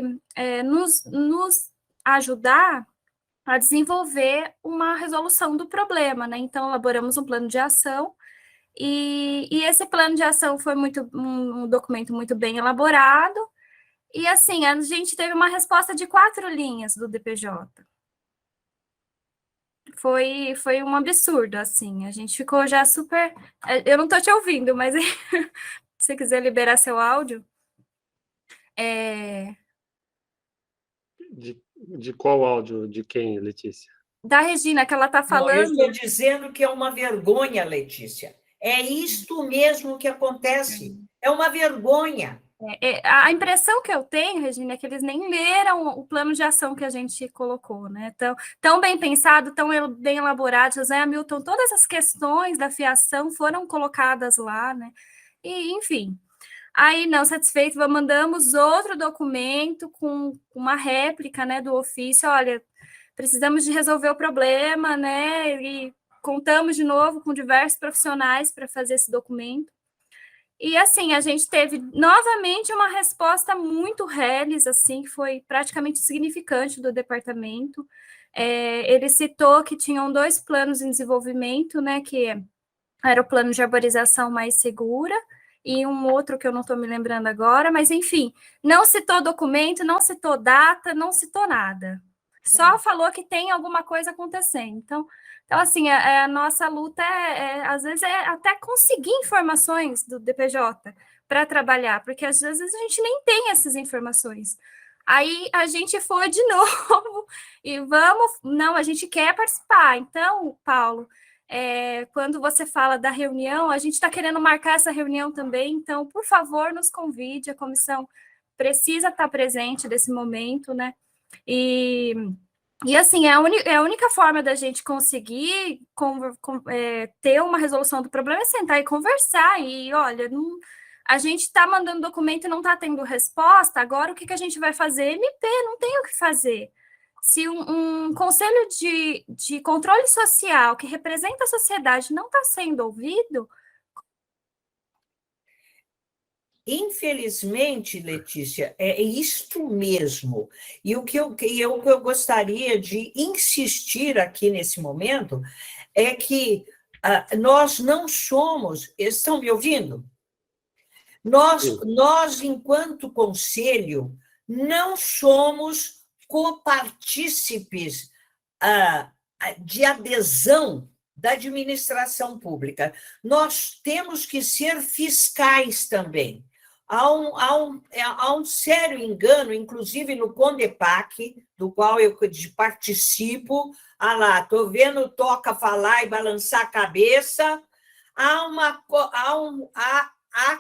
nos ajudar a desenvolver uma resolução do problema, né? Então, elaboramos um plano de ação, e esse plano de ação foi um documento muito bem elaborado, e assim, a gente teve uma resposta de 4 linhas do DPJ. Foi um absurdo, assim, a gente ficou já super... Eu não estou te ouvindo, mas... Se você quiser liberar seu áudio. De qual áudio? De quem, Letícia? Da Regina, que ela está falando. Não, eu estou dizendo que é uma vergonha, Letícia. É isto mesmo que acontece. É uma vergonha. A impressão que eu tenho, Regina, é que eles nem leram o plano de ação que a gente colocou, né? Tão bem pensado, tão bem elaborado. José Hamilton, todas as questões da fiação foram colocadas lá, né? E, enfim, aí, não satisfeito, mandamos outro documento com uma réplica, né, do ofício. Olha, precisamos de resolver o problema, né, e contamos de novo com diversos profissionais para fazer esse documento. E, assim, a gente teve novamente uma resposta muito reles, assim, que foi praticamente significante do departamento. Ele citou que tinham 2 planos em desenvolvimento, né, que era o plano de arborização mais segura, e um outro que eu não estou me lembrando agora, mas, enfim, não citou documento, não citou data, não citou nada. Só falou que tem alguma coisa acontecendo. Então assim, a nossa luta às vezes, até conseguir informações do DPJ para trabalhar, porque às vezes a gente nem tem essas informações. Aí a gente foi de novo e a gente quer participar. Então, Paulo, quando você fala da reunião, a gente está querendo marcar essa reunião também, então, por favor, nos convide, a comissão precisa estar presente nesse momento, né? E assim, a única forma da gente conseguir ter uma resolução do problema é sentar e conversar, e olha, a gente está mandando documento e não está tendo resposta, agora o que a gente vai fazer? MP, não tem o que fazer. Se um conselho de controle social que representa a sociedade não está sendo ouvido... Infelizmente, Letícia, é isto mesmo. E o que eu gostaria de insistir aqui nesse momento é que nós não somos... Estão me ouvindo? Nós, enquanto conselho, não somos copartícipes de adesão da administração pública. Nós temos que ser fiscais também. há um sério engano, inclusive no CONDEPAC, do qual eu participo. Lá, estou vendo o Toca falar e balançar a cabeça. Há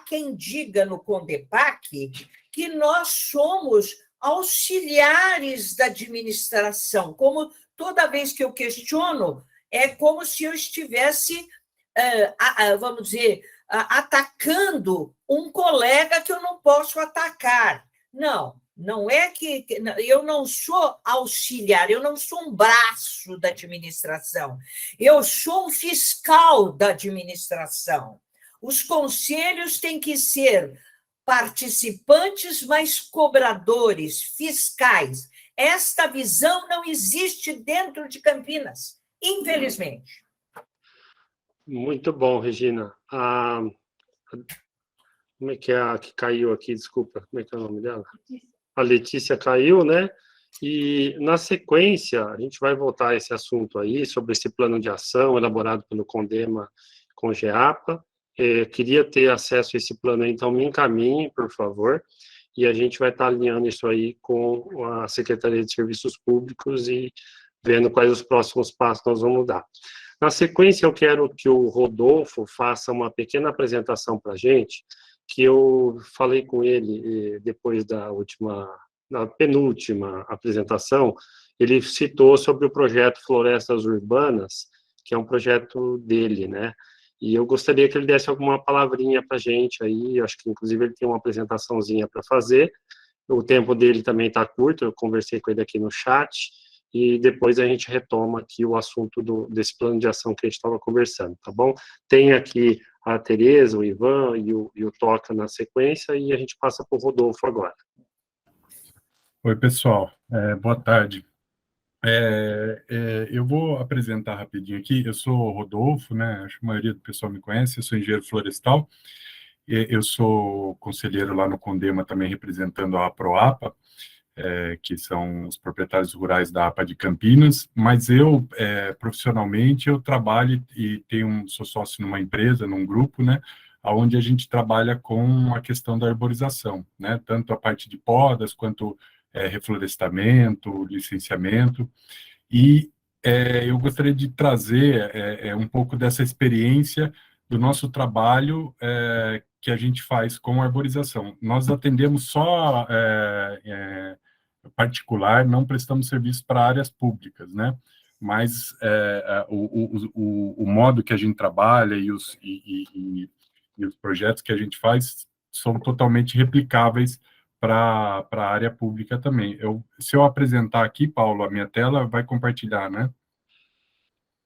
quem diga no CONDEPAC que nós somos auxiliares da administração, como toda vez que eu questiono, é como se eu estivesse, vamos dizer, atacando um colega que eu não posso atacar. Não, não é que eu não sou auxiliar, eu não sou um braço da administração, eu sou um fiscal da administração. Os conselhos têm que ser participantes, mas cobradores, fiscais. Esta visão não existe dentro de Campinas, infelizmente. Muito bom, Regina. Como é que é a que caiu aqui? Desculpa, como é que é o nome dela? A Letícia caiu, né? E, na sequência, a gente vai voltar a esse assunto aí, sobre esse plano de ação elaborado pelo CONDEMA com GEAPA. Queria ter acesso a esse plano aí, então me encaminhe, por favor, e a gente vai estar alinhando isso aí com a Secretaria de Serviços Públicos e vendo quais os próximos passos nós vamos dar. Na sequência, eu quero que o Rodolfo faça uma pequena apresentação para a gente, que eu falei com ele depois da penúltima apresentação. Ele citou sobre o projeto Florestas Urbanas, que é um projeto dele, né? E eu gostaria que ele desse alguma palavrinha para a gente aí, eu acho que inclusive ele tem uma apresentaçãozinha para fazer, o tempo dele também está curto, eu conversei com ele aqui no chat, e depois a gente retoma aqui o assunto desse plano de ação que a gente estava conversando, tá bom? Tem aqui a Tereza, o Ivan e o Toca na sequência, e a gente passa para o Rodolfo agora. Oi, pessoal, boa tarde. Eu vou apresentar rapidinho aqui. Eu sou o Rodolfo, né? Acho que a maioria do pessoal me conhece. Eu sou engenheiro florestal. Eu sou conselheiro lá no CONDEMA, também representando a Proapa, que são os proprietários rurais da APA de Campinas. Mas eu, profissionalmente, eu trabalho e sou sócio numa empresa, num grupo, né? Onde a gente trabalha com a questão da arborização, né? Tanto a parte de podas quanto reflorestamento, licenciamento, e eu gostaria de trazer um pouco dessa experiência do nosso trabalho que a gente faz com arborização. Nós atendemos só particular, não prestamos serviço para áreas públicas, né? Mas o modo que a gente trabalha e os projetos que a gente faz são totalmente replicáveis para a área pública também. Se eu apresentar aqui, Paulo, a minha tela, vai compartilhar, né?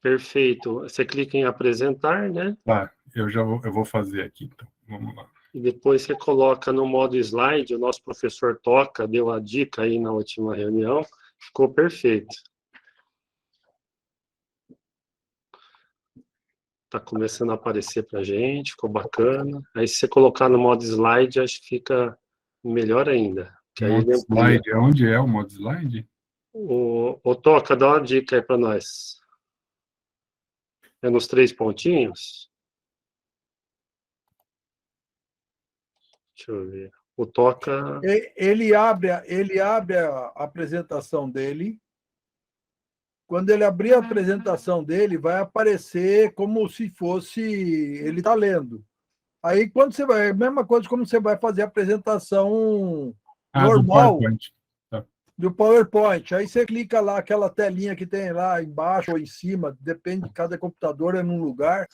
Perfeito. Você clica em apresentar, né? Tá, eu vou fazer aqui, então. Vamos lá. E depois você coloca no modo slide, o nosso professor Toca deu a dica aí na última reunião, ficou perfeito. Está começando a aparecer para a gente, ficou bacana. Aí se você colocar no modo slide, acho que fica melhor ainda. Que aí modo slide, onde é o modo slide? O Toca, dá uma dica aí para nós. É nos 3 pontinhos? Deixa eu ver. O Toca... Ele abre a apresentação dele. Quando ele abrir a apresentação dele, vai aparecer como se fosse ele está lendo. Aí, quando você vai... É a mesma coisa como você vai fazer a apresentação normal do PowerPoint. Aí você clica lá, aquela telinha que tem lá embaixo ou em cima, depende de cada computador, é num lugar.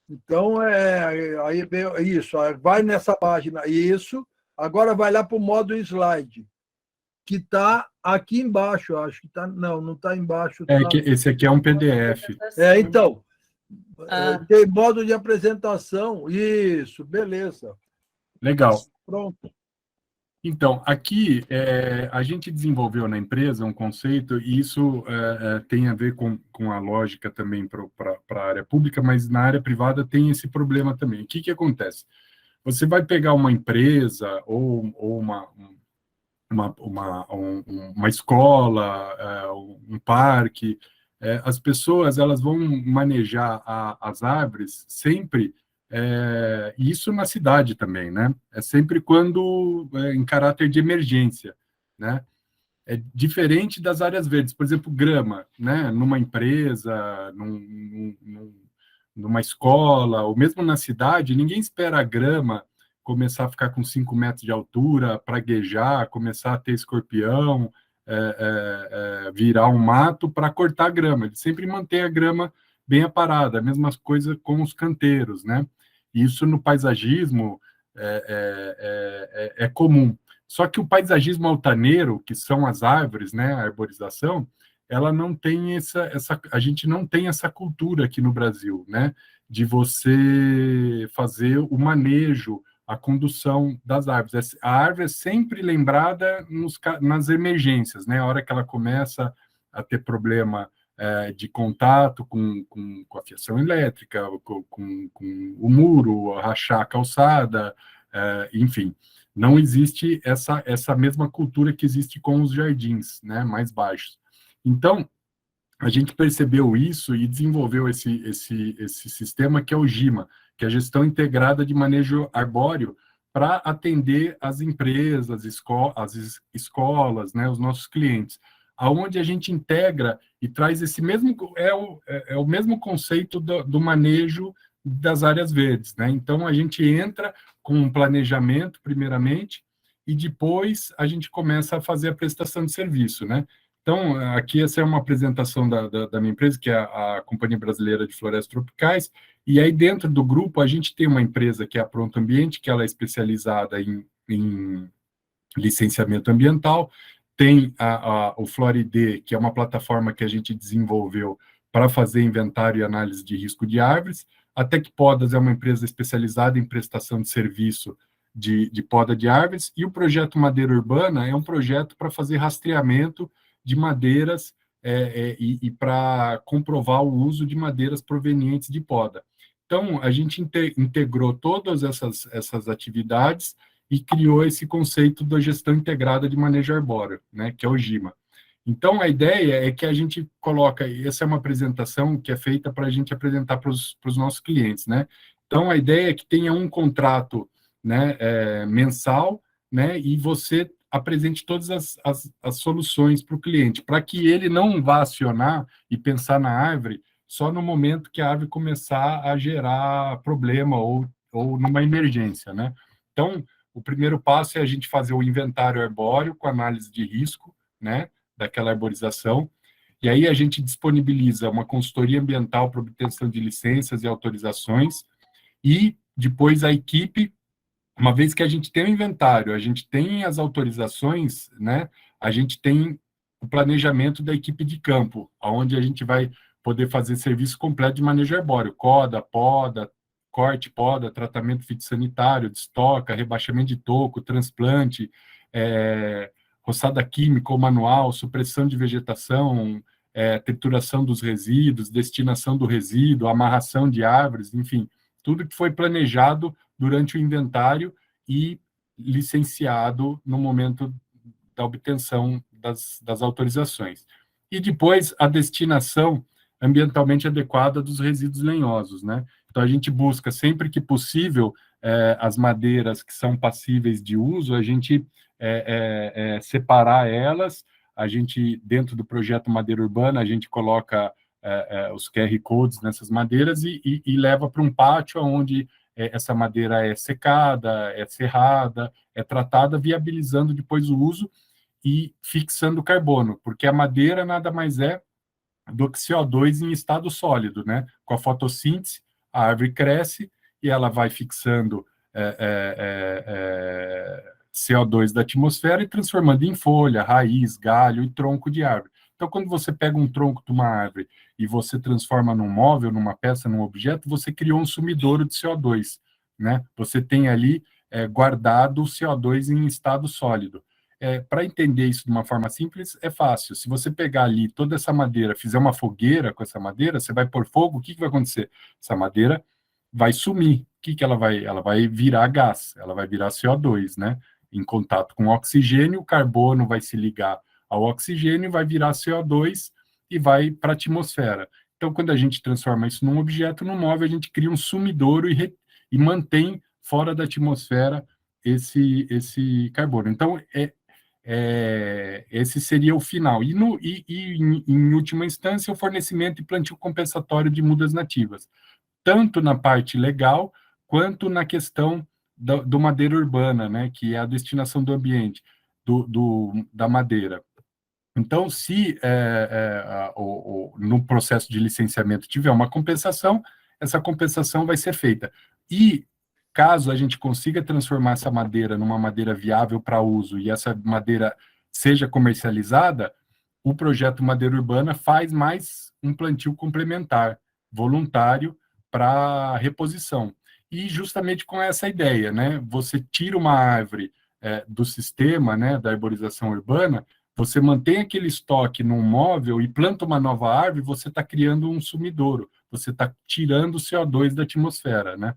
Então, aí isso, vai nessa página, isso. Agora vai lá para o modo slide, que está aqui embaixo, acho que está... Não está embaixo. Tá... Esse aqui é um PDF. Então, tem modo de apresentação, isso, beleza. Legal. Pronto. Então, aqui a gente desenvolveu na empresa um conceito, e isso tem a ver com a lógica também para a área pública, mas na área privada tem esse problema também. O que acontece? Você vai pegar uma empresa ou uma escola, um parque, as pessoas elas vão manejar as árvores sempre Isso na cidade também, né? É sempre quando em caráter de emergência, né? É diferente das áreas verdes, por exemplo, grama, né? Numa empresa, numa escola, ou mesmo na cidade, ninguém espera a grama começar a ficar com 5 metros de altura, praguejar, começar a ter escorpião, virar um mato para cortar a grama. Ele sempre mantém a grama bem aparada, a mesma coisa com os canteiros, né? Isso no paisagismo é comum. Só que o paisagismo altaneiro, que são as árvores, né, a arborização, ela não tem a gente não tem essa cultura aqui no Brasil, né, de você fazer o manejo, a condução das árvores. A árvore é sempre lembrada nas emergências, né, a hora que ela começa a ter problema de contato com a fiação elétrica, com o muro, rachar a calçada, enfim. Não existe essa mesma cultura que existe com os jardins, né, mais baixos. Então, a gente percebeu isso e desenvolveu esse sistema que é o GIMA, que é a Gestão Integrada de Manejo Arbóreo, para atender as empresas, as escolas, né, os nossos clientes, aonde a gente integra e traz esse mesmo, o mesmo conceito do manejo das áreas verdes, né? Então, a gente entra com um planejamento, primeiramente, e depois a gente começa a fazer a prestação de serviço, né? Então, aqui essa é uma apresentação da minha empresa, que é a Companhia Brasileira de Florestas Tropicais, e aí dentro do grupo a gente tem uma empresa que é a Pronto Ambiente, que ela é especializada em licenciamento ambiental, tem o Florid, que é uma plataforma que a gente desenvolveu para fazer inventário e análise de risco de árvores. A Tecpodas é uma empresa especializada em prestação de serviço de poda de árvores, e o projeto Madeira Urbana é um projeto para fazer rastreamento de madeiras e para comprovar o uso de madeiras provenientes de poda. Então, a gente integrou todas essas atividades e criou esse conceito da gestão integrada de manejo arbóreo, né, que é o GIMA. Então, a ideia é que a gente coloca, essa é uma apresentação que é feita para a gente apresentar para os nossos clientes, né? Então, a ideia é que tenha um contrato, né, mensal, né, e você apresente todas as soluções para o cliente, para que ele não vá acionar e pensar na árvore só no momento que a árvore começar a gerar problema ou numa emergência, né? Então, o primeiro passo é a gente fazer o inventário arbóreo com análise de risco, né, daquela arborização, e aí a gente disponibiliza uma consultoria ambiental para obtenção de licenças e autorizações, e depois a equipe, uma vez que a gente tem o inventário, a gente tem as autorizações, né, a gente tem o planejamento da equipe de campo, onde a gente vai poder fazer serviço completo de manejo arbóreo, coda, poda, corte, poda, tratamento fitossanitário, destoca, rebaixamento de toco, transplante, roçada química ou manual, supressão de vegetação, trituração dos resíduos, destinação do resíduo, amarração de árvores, enfim, tudo que foi planejado durante o inventário e licenciado no momento da obtenção das autorizações. E depois a destinação ambientalmente adequada dos resíduos lenhosos, né? Então, a gente busca, sempre que possível, as madeiras que são passíveis de uso, a gente separar elas, a gente, dentro do projeto Madeira Urbana, a gente coloca os QR Codes nessas madeiras e leva para um pátio onde essa madeira é secada, é serrada, é tratada, viabilizando depois o uso e fixando o carbono, porque a madeira nada mais é do que CO2 em estado sólido, né? Com a fotossíntese, a árvore cresce e ela vai fixando CO2 da atmosfera e transformando em folha, raiz, galho e tronco de árvore. Então, quando você pega um tronco de uma árvore e você transforma num móvel, numa peça, num objeto, você criou um sumidouro de CO2, né? Você tem ali guardado o CO2 em estado sólido. Para entender isso de uma forma simples, é fácil. Se você pegar ali toda essa madeira, fizer uma fogueira com essa madeira, você vai pôr fogo, o que vai acontecer? Essa madeira vai sumir. O que ela vai? Ela vai virar gás, ela vai virar CO2, né? Em contato com o oxigênio, o carbono vai se ligar ao oxigênio, vai virar CO2 e vai para a atmosfera. Então, quando a gente transforma isso num objeto, num móvel, a gente cria um sumidouro e mantém fora da atmosfera esse carbono. Então, esse seria o final. E em última instância, o fornecimento e plantio compensatório de mudas nativas, tanto na parte legal, quanto na questão do madeira urbana, né, que é a destinação do ambiente, da madeira. Então, se no processo de licenciamento tiver uma compensação, essa compensação vai ser feita. E, caso a gente consiga transformar essa madeira numa madeira viável para uso e essa madeira seja comercializada, o projeto Madeira Urbana faz mais um plantio complementar, voluntário, para reposição. E justamente com essa ideia, né? Você tira uma árvore do sistema, né, da arborização urbana, você mantém aquele estoque num móvel e planta uma nova árvore, você está criando um sumidouro, você está tirando o CO2 da atmosfera, né?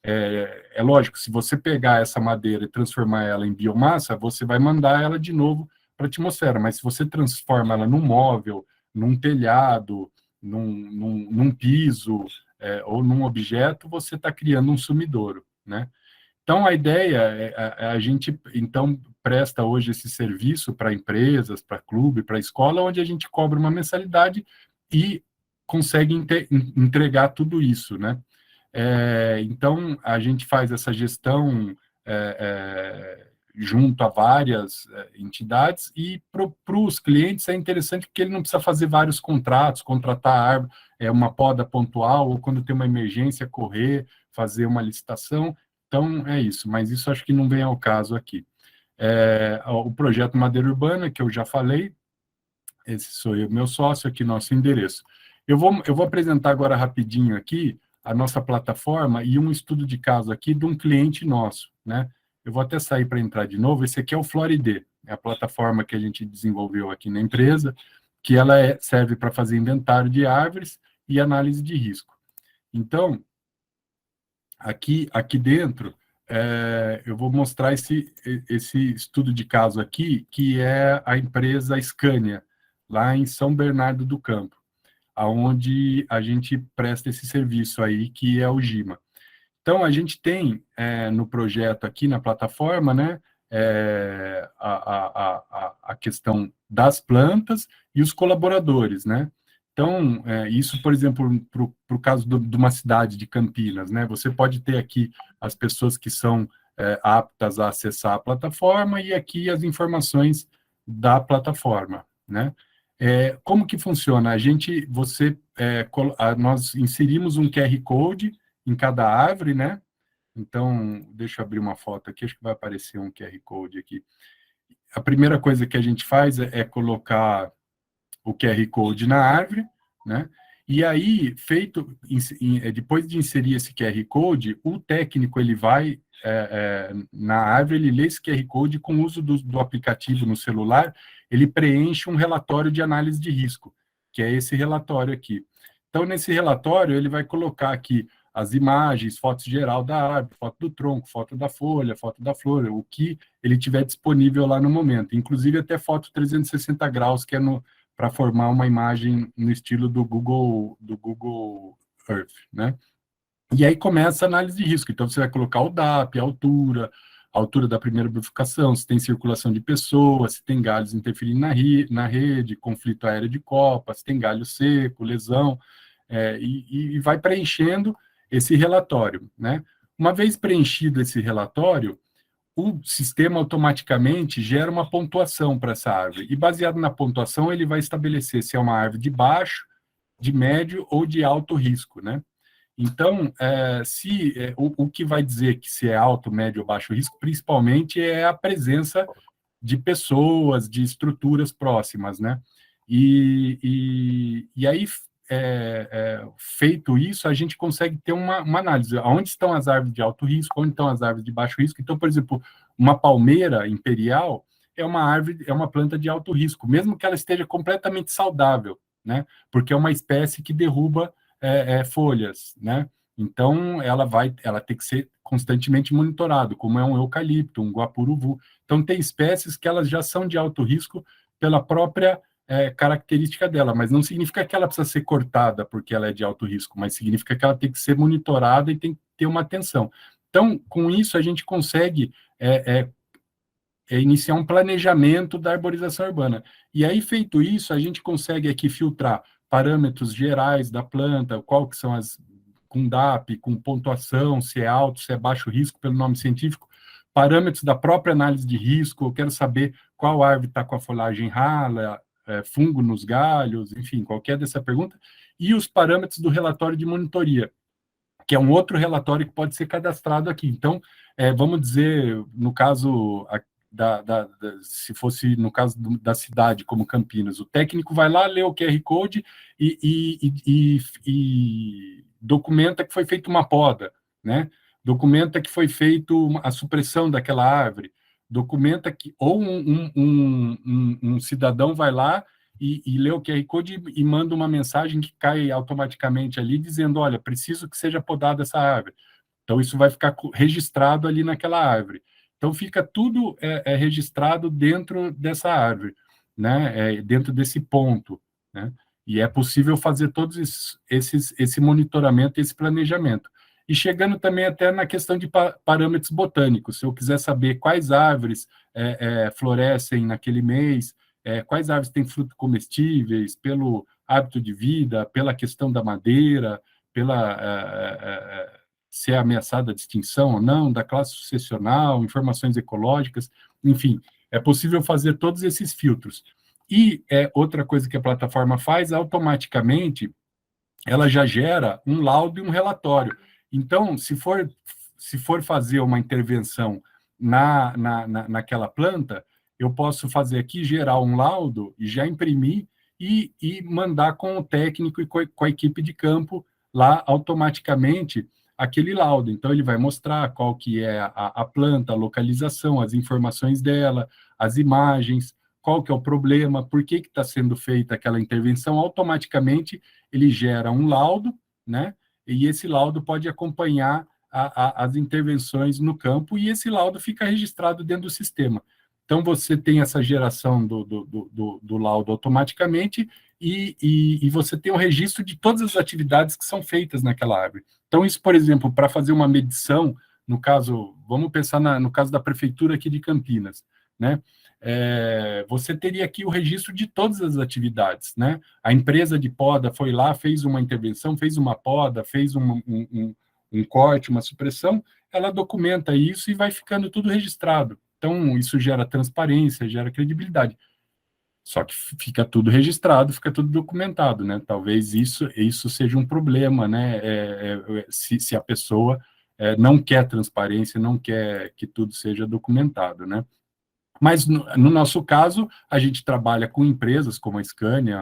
É lógico, se você pegar essa madeira e transformar ela em biomassa, você vai mandar ela de novo para a atmosfera, mas se você transforma ela num móvel, num telhado, num piso, ou num objeto, você está criando um sumidouro, né? Então, a ideia a gente, então, presta hoje esse serviço para empresas, para clube, para escola, onde a gente cobra uma mensalidade e consegue entregar tudo isso, né? Então, a gente faz essa gestão junto a várias entidades e para os clientes é interessante porque ele não precisa fazer vários contratos, contratar uma poda pontual ou quando tem uma emergência, correr, fazer uma licitação. Então, é isso, mas isso acho que não vem ao caso aqui. O projeto Madeira Urbana, que eu já falei, esse sou eu, meu sócio, aqui nosso endereço. Eu vou apresentar agora rapidinho aqui a nossa plataforma e um estudo de caso aqui de um cliente nosso, né? Eu vou até sair para entrar de novo. Esse aqui é o Floridê, é a plataforma que a gente desenvolveu aqui na empresa, que ela serve para fazer inventário de árvores e análise de risco. Então, aqui dentro, eu vou mostrar esse estudo de caso aqui, que é a empresa Scania, lá em São Bernardo do Campo, aonde a gente presta esse serviço aí, que é o GIMA. Então, a gente tem no projeto aqui, na plataforma, né, a questão das plantas e os colaboradores, né? Então, isso, por exemplo, para o caso de uma cidade de Campinas, né? Você pode ter aqui as pessoas que são aptas a acessar a plataforma e aqui as informações da plataforma, né? Como que funciona? Nós inserimos um QR Code em cada árvore, né? Então, deixa eu abrir uma foto aqui, acho que vai aparecer um QR Code aqui. A primeira coisa que a gente faz é colocar o QR Code na árvore, né? E aí, depois de inserir esse QR Code, o técnico, ele vai na árvore, ele lê esse QR Code com o uso do aplicativo no celular, ele preenche um relatório de análise de risco, que é esse relatório aqui. Então, nesse relatório, ele vai colocar aqui as imagens, fotos geral da árvore, foto do tronco, foto da folha, foto da flor, o que ele tiver disponível lá no momento. Inclusive, até foto 360 graus, que é para formar uma imagem no estilo do Google Earth, né? E aí começa a análise de risco. Então, você vai colocar o DAP, a altura da primeira bifurcação, se tem circulação de pessoas, se tem galhos interferindo na rede, conflito aéreo de copa, se tem galho seco, lesão, e vai preenchendo esse relatório, né? Uma vez preenchido esse relatório, o sistema automaticamente gera uma pontuação para essa árvore, e baseado na pontuação, ele vai estabelecer se é uma árvore de baixo, de médio ou de alto risco, né? Então, o que vai dizer que se é alto, médio ou baixo risco, principalmente é a presença de pessoas, de estruturas próximas, né? E aí, feito isso, a gente consegue ter uma análise. Onde estão as árvores de alto risco, onde estão as árvores de baixo risco. Então, por exemplo, uma palmeira imperial é uma árvore, é uma planta de alto risco, mesmo que ela esteja completamente saudável, né? Porque é uma espécie que derruba folhas, né? Então, ela tem que ser constantemente monitorado, como é um eucalipto, um guapuruvu. Então, tem espécies que elas já são de alto risco pela própria característica dela, mas não significa que ela precisa ser cortada porque ela é de alto risco, mas significa que ela tem que ser monitorada e tem ter uma atenção. Então, com isso, a gente consegue iniciar um planejamento da arborização urbana. E aí, feito isso, a gente consegue aqui filtrar parâmetros gerais da planta, qual que são as, com DAP, com pontuação, se é alto, se é baixo risco, pelo nome científico, parâmetros da própria análise de risco, eu quero saber qual árvore está com a folhagem rala, fungo nos galhos, enfim, qualquer dessa pergunta, e os parâmetros do relatório de monitoria, que é um outro relatório que pode ser cadastrado aqui. Então, vamos dizer, no caso se fosse no caso da cidade, como Campinas, o técnico vai lá, lê o QR Code e documenta que foi feita uma poda, né? Documenta que foi feito a supressão daquela árvore, documenta que, ou um cidadão vai lá e lê o QR Code e manda uma mensagem que cai automaticamente ali, dizendo, olha, preciso que seja podada essa árvore. Então, isso vai ficar registrado ali naquela árvore. Então, fica tudo registrado dentro dessa árvore, né? Dentro desse ponto, né? E é possível fazer todos esse monitoramento e esse planejamento. E chegando também até na questão de parâmetros botânicos, se eu quiser saber quais árvores florescem naquele mês, quais árvores têm frutos comestíveis, pelo hábito de vida, pela questão da madeira, se é ameaçada de extinção ou não, da classe sucessional, informações ecológicas, enfim, é possível fazer todos esses filtros. E outra coisa que a plataforma faz, automaticamente, ela já gera um laudo e um relatório. Então, se for fazer uma intervenção naquela planta, eu posso fazer aqui, gerar um laudo e já imprimir e mandar com o técnico e com a equipe de campo lá automaticamente aquele laudo. Então, ele vai mostrar qual que é a planta, a localização, as informações dela, as imagens, qual que é o problema, por que está sendo feita aquela intervenção. Automaticamente, ele gera um laudo, né? E esse laudo pode acompanhar as intervenções no campo, e esse laudo fica registrado dentro do sistema. Então, você tem essa geração do laudo automaticamente, e você tem um registro de todas as atividades que são feitas naquela árvore. Então, isso, por exemplo, para fazer uma medição, no caso, vamos pensar no caso da prefeitura aqui de Campinas, né? Você teria aqui o registro de todas as atividades, né? A empresa de poda foi lá, fez uma intervenção, fez uma poda, fez um corte, uma supressão, ela documenta isso e vai ficando tudo registrado. Então, isso gera transparência, gera credibilidade. Só que fica tudo registrado, fica tudo documentado, né? Talvez isso seja um problema, né? Se a pessoa não quer transparência, não quer que tudo seja documentado, né? Mas, no nosso caso, a gente trabalha com empresas como a Scania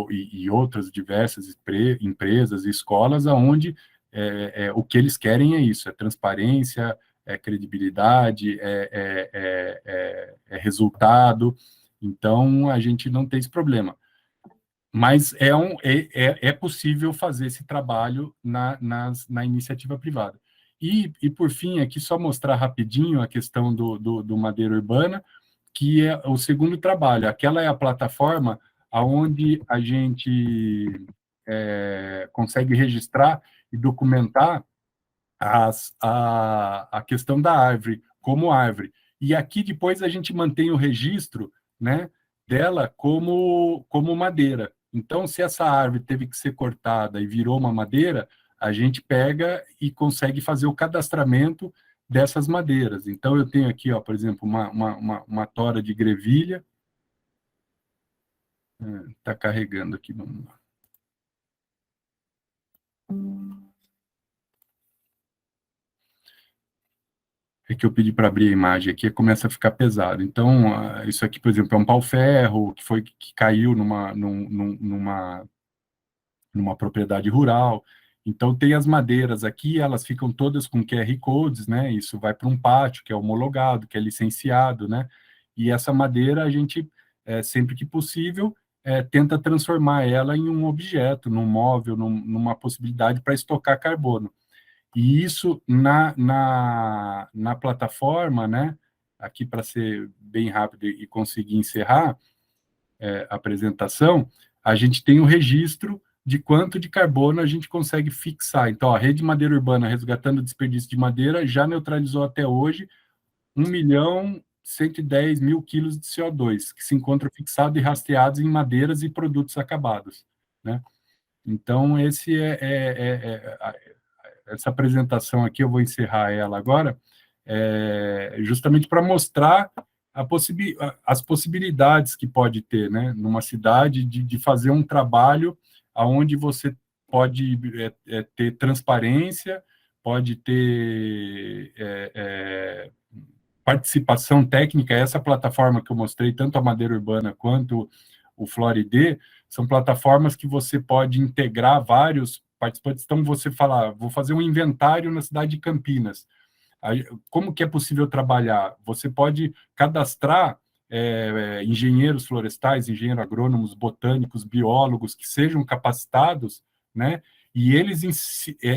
e outras diversas empresas e escolas, onde o que eles querem é isso, é transparência, é credibilidade, é resultado. Então, a gente não tem esse problema. Mas é possível fazer esse trabalho na iniciativa privada. E, por fim, aqui só mostrar rapidinho a questão do Madeira Urbana, que é o segundo trabalho. Aquela é a plataforma onde a gente consegue registrar e documentar a questão da árvore, como árvore. E aqui depois a gente mantém o registro, né, dela como madeira. Então, se essa árvore teve que ser cortada e virou uma madeira, a gente pega e consegue fazer o cadastramento dessas madeiras. Então, eu tenho aqui, ó, por exemplo, uma tora de grevilha. Está carregando aqui. Vamos lá. É que eu pedi para abrir a imagem aqui, começa a ficar pesado. Então, isso aqui, por exemplo, é um pau-ferro que caiu numa propriedade rural. Então, tem as madeiras aqui, elas ficam todas com QR Codes, né? Isso vai para um pátio, que é homologado, que é licenciado, né? E essa madeira, a gente, sempre que possível, tenta transformar ela em um objeto, num móvel, numa possibilidade para estocar carbono. E isso na plataforma, né? Aqui, para ser bem rápido e conseguir encerrar a apresentação, a gente tem o registro de quanto de carbono a gente consegue fixar. Então, a Rede Madeira Urbana, resgatando o desperdício de madeira, já neutralizou até hoje 1.110.000 quilos de CO2, que se encontram fixados e rastreados em madeiras e produtos acabados, né? Então, essa apresentação aqui, eu vou encerrar ela agora, justamente para mostrar as possibilidades que pode ter, né, numa cidade de fazer um trabalho onde você pode ter transparência, pode ter participação técnica. Essa plataforma que eu mostrei, tanto a Madeira Urbana quanto o Florid, são plataformas que você pode integrar vários participantes. Então, você fala, vou fazer um inventário na cidade de Campinas. Como que é possível trabalhar? Você pode cadastrar engenheiros florestais, engenheiros agrônomos, botânicos, biólogos, que sejam capacitados, né? E eles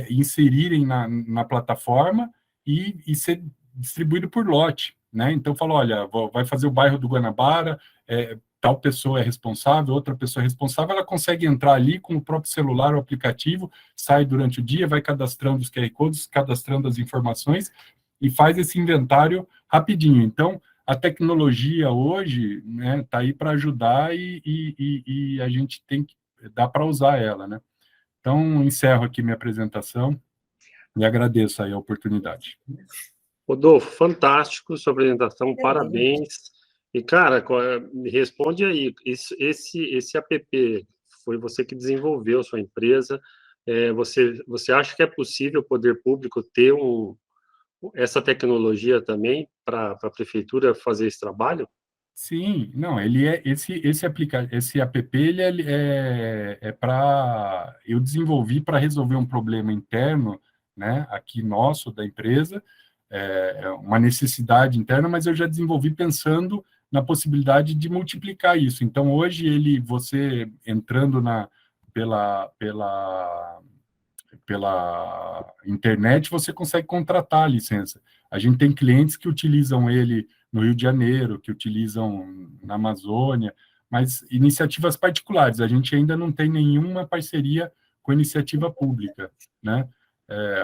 inserirem na plataforma e ser distribuído por lote, né? Então, fala, olha, vai fazer o bairro do Guanabara, tal pessoa é responsável, outra pessoa é responsável, ela consegue entrar ali com o próprio celular, o aplicativo, sai durante o dia, vai cadastrando os QR Codes, cadastrando as informações e faz esse inventário rapidinho. Então, a tecnologia hoje, né, tá aí para ajudar e a gente dá para usar ela, né? Então, encerro aqui minha apresentação e agradeço aí a oportunidade. Rodolfo, fantástico sua apresentação, parabéns. E, cara, me responde aí, esse app foi você que desenvolveu, sua empresa, você acha que é possível o poder público ter essa tecnologia também para a prefeitura fazer esse trabalho? Sim, não, ele esse app ele para eu desenvolvi para resolver um problema interno, né, aqui nosso da empresa, uma necessidade interna, mas eu já desenvolvi pensando na possibilidade de multiplicar isso. Então, hoje você entrando pela internet, você consegue contratar a licença. A gente tem clientes que utilizam ele no Rio de Janeiro, que utilizam na Amazônia, mas iniciativas particulares. A gente ainda não tem nenhuma parceria com iniciativa pública, né?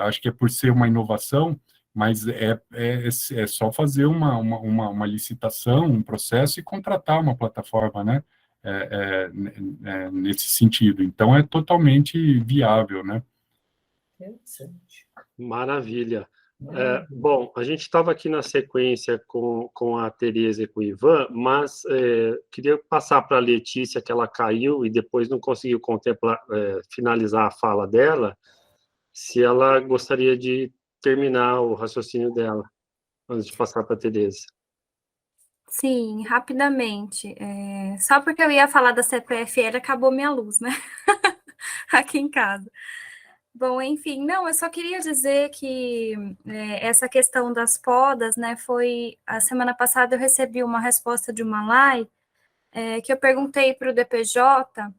Acho que é por ser uma inovação, mas é só fazer uma licitação, um processo e contratar uma plataforma, né? Nesse sentido. Então, é totalmente viável, né? Maravilha. Bom, a gente estava aqui na sequência com a Tereza e com o Ivan, mas queria passar para a Letícia, que ela caiu e depois não conseguiu finalizar a fala dela, se ela gostaria de terminar o raciocínio dela, antes de passar para a Tereza. Sim, rapidamente. Só porque eu ia falar da CPFL, acabou minha luz, né? Aqui em casa. Bom, enfim, não, eu só queria dizer que essa questão das podas, né, a semana passada eu recebi uma resposta de uma live que eu perguntei para o DPJ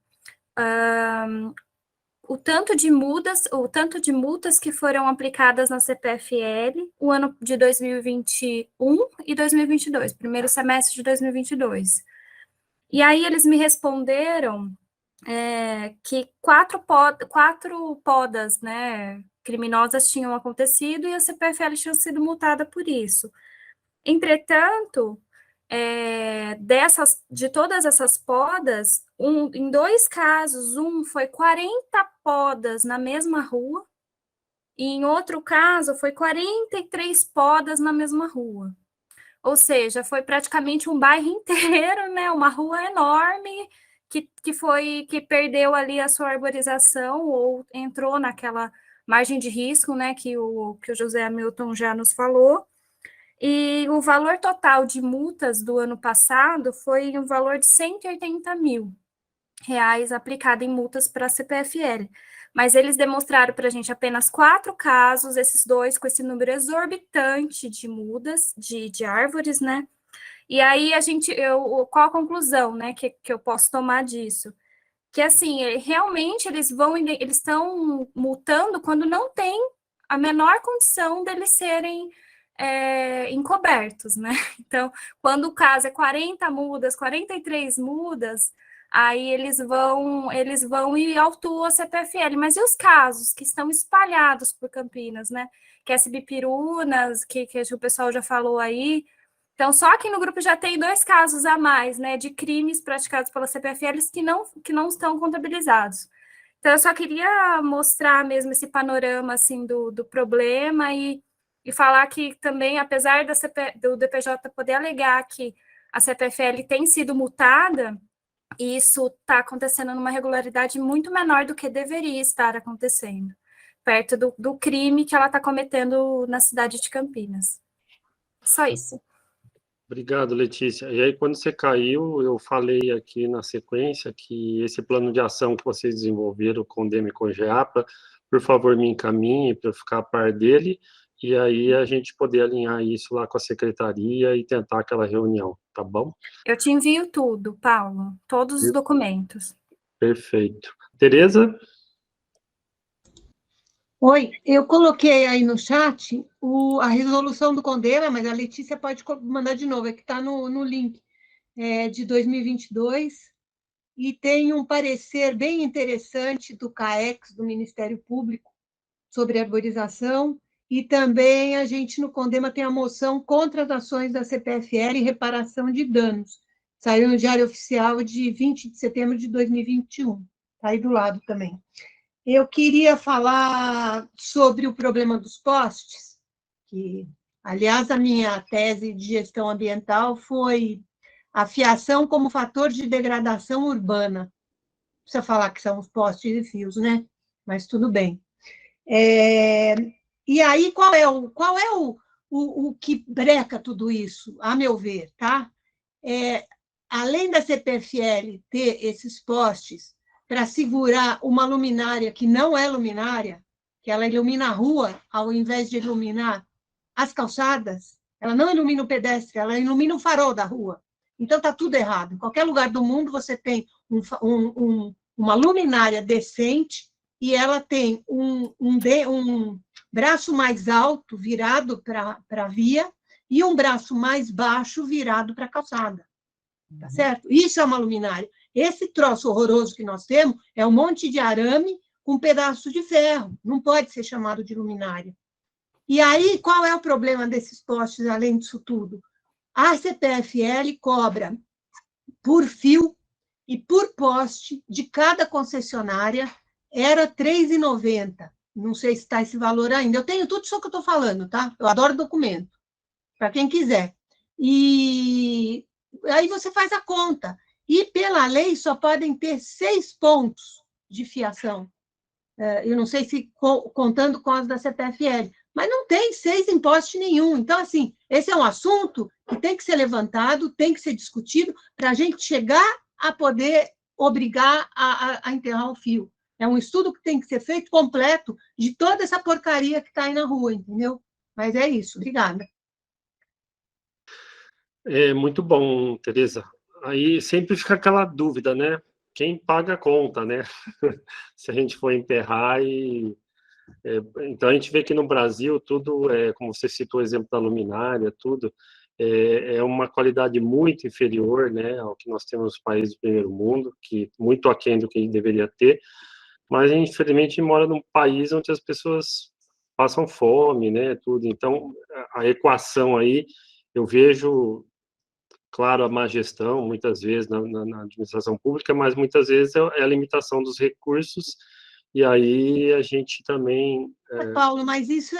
o tanto de multas que foram aplicadas na CPFL o ano de 2021 e 2022, primeiro semestre de 2022. E aí eles me responderam que quatro podas, né, criminosas tinham acontecido e a CPFL tinha sido multada por isso. Entretanto, de todas essas podas, em 2 casos, foi 40 podas na mesma rua, e em outro caso foi 43 podas na mesma rua. Ou seja, foi praticamente um bairro inteiro, né, uma rua enorme, que perdeu ali a sua arborização ou entrou naquela margem de risco, né, que o José Hamilton já nos falou. E o valor total de multas do ano passado foi um valor de R$180 mil aplicado em multas para a CPFL. Mas eles demonstraram para a gente apenas 4 casos, esses 2 com esse número exorbitante de mudas, de árvores, né? E aí qual a conclusão, né, que eu posso tomar disso? Que assim, realmente eles estão multando quando não tem a menor condição deles serem encobertos, né? Então, quando o caso é 40 mudas, 43 mudas, aí eles vão e autuam a CPFL. Mas e os casos que estão espalhados por Campinas, né? Que é Bipirunas, que o pessoal já falou aí. Então, só aqui no grupo já tem 2 casos a mais, né, de crimes praticados pela CPFL que não estão contabilizados. Então, eu só queria mostrar mesmo esse panorama, assim, do problema e falar que também, apesar do DPJ poder alegar que a CPFL tem sido multada, isso está acontecendo numa regularidade muito menor do que deveria estar acontecendo, perto do crime que ela está cometendo na cidade de Campinas. Só isso. Obrigado, Letícia. E aí, quando você caiu, eu falei aqui na sequência que esse plano de ação que vocês desenvolveram com o DEME e com o GEAPA, por favor, me encaminhe para eu ficar a par dele, e aí a gente poder alinhar isso lá com a secretaria e tentar aquela reunião, tá bom? Eu te envio tudo, Paulo, todos os documentos. Perfeito. Tereza? Oi, eu coloquei aí no chat a resolução do Condema, mas a Letícia pode mandar de novo, é que está no link, de 2022, e tem um parecer bem interessante do CAEX, do Ministério Público, sobre arborização, e também a gente no Condema tem a moção contra as ações da CPFL e reparação de danos. Saiu no Diário Oficial de 20 de setembro de 2021, está aí do lado também. Eu queria falar sobre o problema dos postes, que, aliás, a minha tese de gestão ambiental foi a fiação como fator de degradação urbana. Não precisa falar que são os postes e fios, né? Mas tudo bem. E aí, qual é o que breca tudo isso, a meu ver, tá? Além da CPFL ter esses postes para segurar uma luminária que não é luminária, que ela ilumina a rua, ao invés de iluminar as calçadas, ela não ilumina o pedestre, ela ilumina o farol da rua. Então, está tudo errado. Em qualquer lugar do mundo, você tem uma luminária decente e ela tem um braço mais alto virado para a via e um braço mais baixo virado para a calçada. Tá certo? Isso é uma luminária. Esse troço horroroso que nós temos é um monte de arame com um pedaço de ferro. Não pode ser chamado de luminária. E aí, qual é o problema desses postes, além disso tudo? A CPFL cobra por fio e por poste de cada concessionária, era R$ 3,90. Não sei se está esse valor ainda. Eu tenho tudo isso que eu estou falando, tá? Eu adoro documento, para quem quiser. E aí você faz a conta. E, pela lei, só podem ter 6 pontos de fiação. Eu não sei se contando com as da CPFL, mas não tem 6 em poste nenhum. Então, assim, esse é um assunto que tem que ser levantado, tem que ser discutido, para a gente chegar a poder obrigar a enterrar o fio. É um estudo que tem que ser feito completo de toda essa porcaria que está aí na rua, entendeu? Mas é isso. Obrigada. Muito bom, Tereza. Aí sempre fica aquela dúvida, né? Quem paga a conta, né? Se a gente for enterrar então, a gente vê que no Brasil, tudo, como você citou o exemplo da luminária, tudo, é uma qualidade muito inferior, né, ao que nós temos nos países do primeiro mundo, que muito aquém do que deveria ter, mas, infelizmente, mora num país onde as pessoas passam fome, né, tudo. Então, a equação aí, eu vejo... Claro, a má gestão, muitas vezes, na administração pública, mas muitas vezes é a limitação dos recursos, e aí a gente também... Paulo, mas isso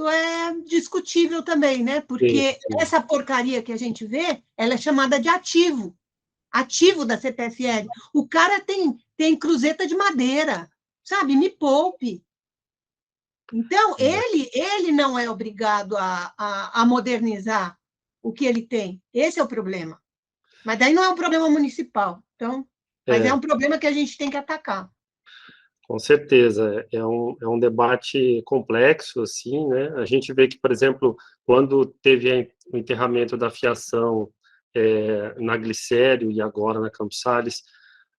é discutível também, né? Porque sim. Essa porcaria que a gente vê, ela é chamada de ativo da CPFL. O cara tem cruzeta de madeira, sabe? Me poupe. Então, ele não é obrigado a modernizar o que ele tem. Esse é o problema. Mas daí não é um problema municipal. Então, mas é um problema que a gente tem que atacar. Com certeza. É um debate complexo, assim, né? A gente vê que, por exemplo, quando teve o enterramento da fiação na Glicério e agora na Campos Sales,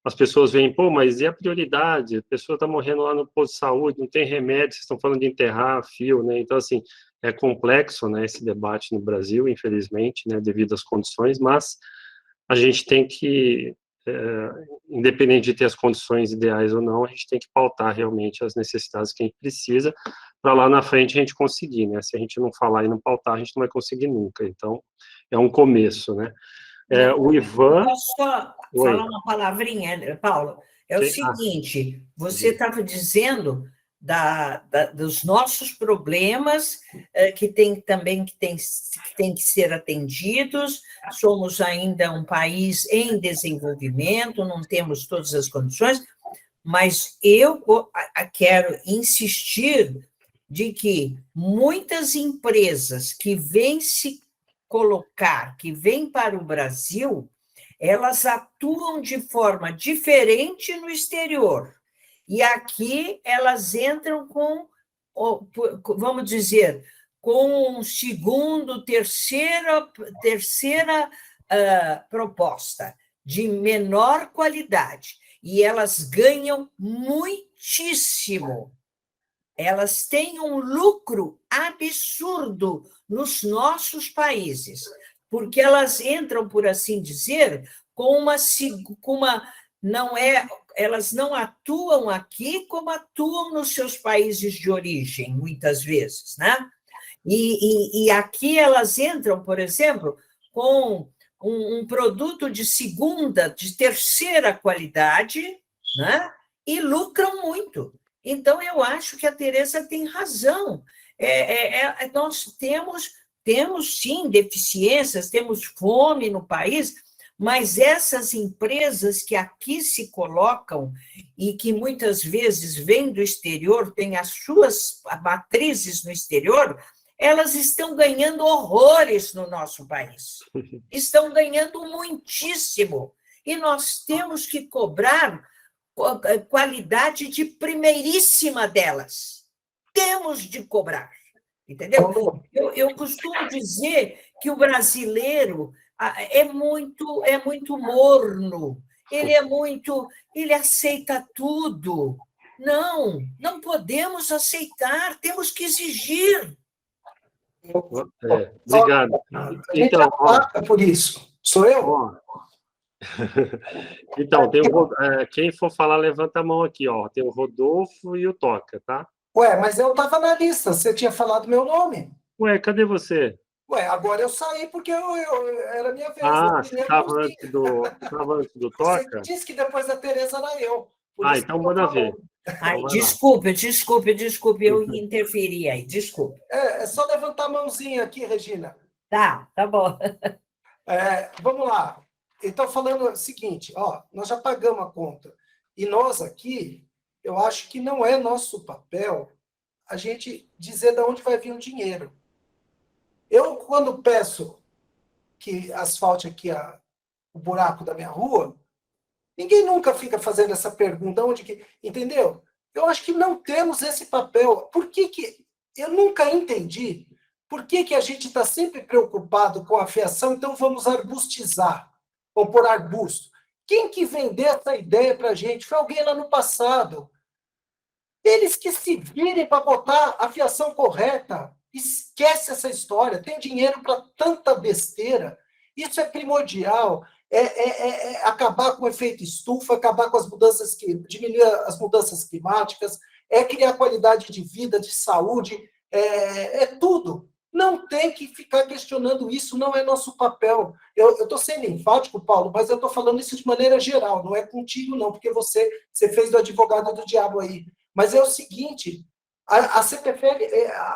as pessoas veem, pô, mas e a prioridade? A pessoa está morrendo lá no posto de saúde, não tem remédio, vocês estão falando de enterrar fio, né? Então, assim, é complexo, né, esse debate no Brasil, infelizmente, né, devido às condições, mas a gente tem que independente de ter as condições ideais ou não, a gente tem que pautar realmente as necessidades que a gente precisa, para lá na frente a gente conseguir, né? Se a gente não falar e não pautar, a gente não vai conseguir nunca. Então, é um começo, né? O Ivan... Posso só falar uma palavrinha, Paulo? É o seguinte, você estava dizendo dos nossos problemas que tem que ser atendidos. Somos ainda um país em desenvolvimento, não temos todas as condições, mas eu quero insistir de que muitas empresas que vêm se colocar, que vêm para o Brasil, elas atuam de forma diferente no exterior. E aqui elas entram com, vamos dizer, com segunda, terceira proposta, de menor qualidade. E elas ganham muitíssimo. Elas têm um lucro absurdo nos nossos países, porque elas entram, por assim dizer, elas não atuam aqui como atuam nos seus países de origem, muitas vezes, né? E aqui elas entram, por exemplo, com um produto de segunda, de terceira qualidade, né? E lucram muito. Então, eu acho que a Tereza tem razão. Nós temos, sim, deficiências, temos fome no país, mas essas empresas que aqui se colocam e que muitas vezes vêm do exterior, têm as suas matrizes no exterior, elas estão ganhando horrores no nosso país. Estão ganhando muitíssimo. E nós temos que cobrar qualidade de primeiríssima delas. Temos de cobrar, entendeu? Eu costumo dizer que o brasileiro é muito morno, ele aceita tudo. Não podemos aceitar, temos que exigir. Obrigado. Então, por isso. Sou eu? Então, quem for falar, levanta a mão aqui, ó. Tem o Rodolfo e o Toca, tá? Ué, mas eu estava na lista, você tinha falado meu nome. Ué, cadê você? Ué, agora eu saí porque era minha vez. Você estava antes do Toca? Você disse que depois da Tereza era eu. Então manda ver. Desculpe, eu interferi aí, desculpe. É só levantar a mãozinha aqui, Regina. Tá bom. Vamos lá. Então, falando o seguinte, nós já pagamos a conta. E nós aqui, eu acho que não é nosso papel a gente dizer de onde vai vir o dinheiro. Eu, quando peço que asfalte aqui o buraco da minha rua, ninguém nunca fica fazendo essa pergunta, entendeu? Eu acho que não temos esse papel. Por que eu nunca entendi por que a gente está sempre preocupado com a fiação, então vamos arbustizar, ou pôr arbusto. Quem que vendeu essa ideia para a gente? Foi alguém lá no passado. Eles que se virem para botar a fiação correta. Esquece essa história. Tem dinheiro para tanta besteira. Isso é primordial. Acabar com o efeito estufa, acabar com as mudanças, diminuir as mudanças climáticas, criar qualidade de vida, de saúde, tudo. Não tem que ficar questionando isso, não é nosso papel. Eu estou sendo enfático, Paulo, mas eu estou falando isso de maneira geral, não é contigo, não, porque você fez do advogado do diabo aí. Mas é o seguinte, a CPFL,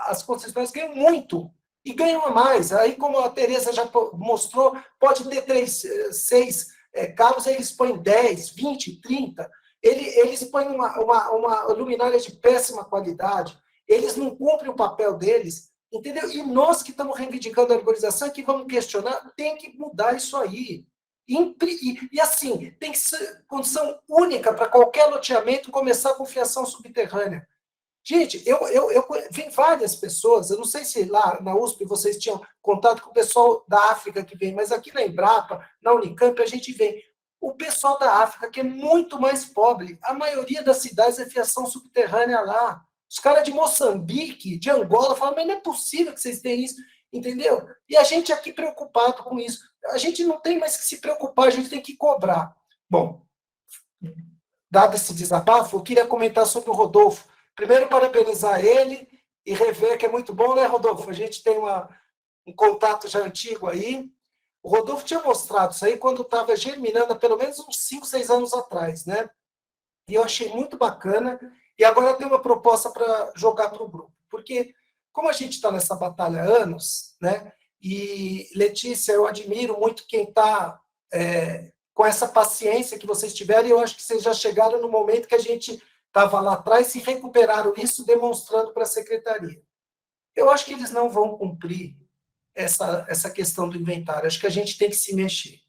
as concessionárias ganham muito, e ganham a mais. Aí, como a Tereza já mostrou, pode ter 6 carros, eles põem 10, 20, 30. Eles põem uma luminária de péssima qualidade, eles não cumprem o papel deles, entendeu? E nós que estamos reivindicando a arborização, que vamos questionar, tem que mudar isso aí. E assim, tem que ser condição única para qualquer loteamento começar com fiação subterrânea. Gente, eu vi várias pessoas, eu não sei se lá na USP vocês tinham contato com o pessoal da África que vem, mas aqui na Embrapa, na Unicamp, a gente vê o pessoal da África, que é muito mais pobre. A maioria das cidades é fiação subterrânea lá. Os caras de Moçambique, de Angola, falam, mas não é possível que vocês tenham isso, entendeu? E a gente aqui preocupado com isso. A gente não tem mais que se preocupar, a gente tem que cobrar. Bom, dado esse desabafo, eu queria comentar sobre o Rodolfo. Primeiro, parabenizar ele e rever, que é muito bom, né, Rodolfo? A gente tem um contato já antigo aí. O Rodolfo tinha mostrado isso aí quando estava germinando, há pelo menos uns 5, 6 anos atrás, né? E eu achei muito bacana. E agora tem uma proposta para jogar para o grupo. Porque, como a gente está nessa batalha há anos, né? E, Letícia, eu admiro muito quem está com essa paciência que vocês tiveram, e eu acho que vocês já chegaram no momento que a gente estava lá atrás e recuperaram isso, demonstrando para a secretaria. Eu acho que eles não vão cumprir essa questão do inventário. Acho que a gente tem que se mexer.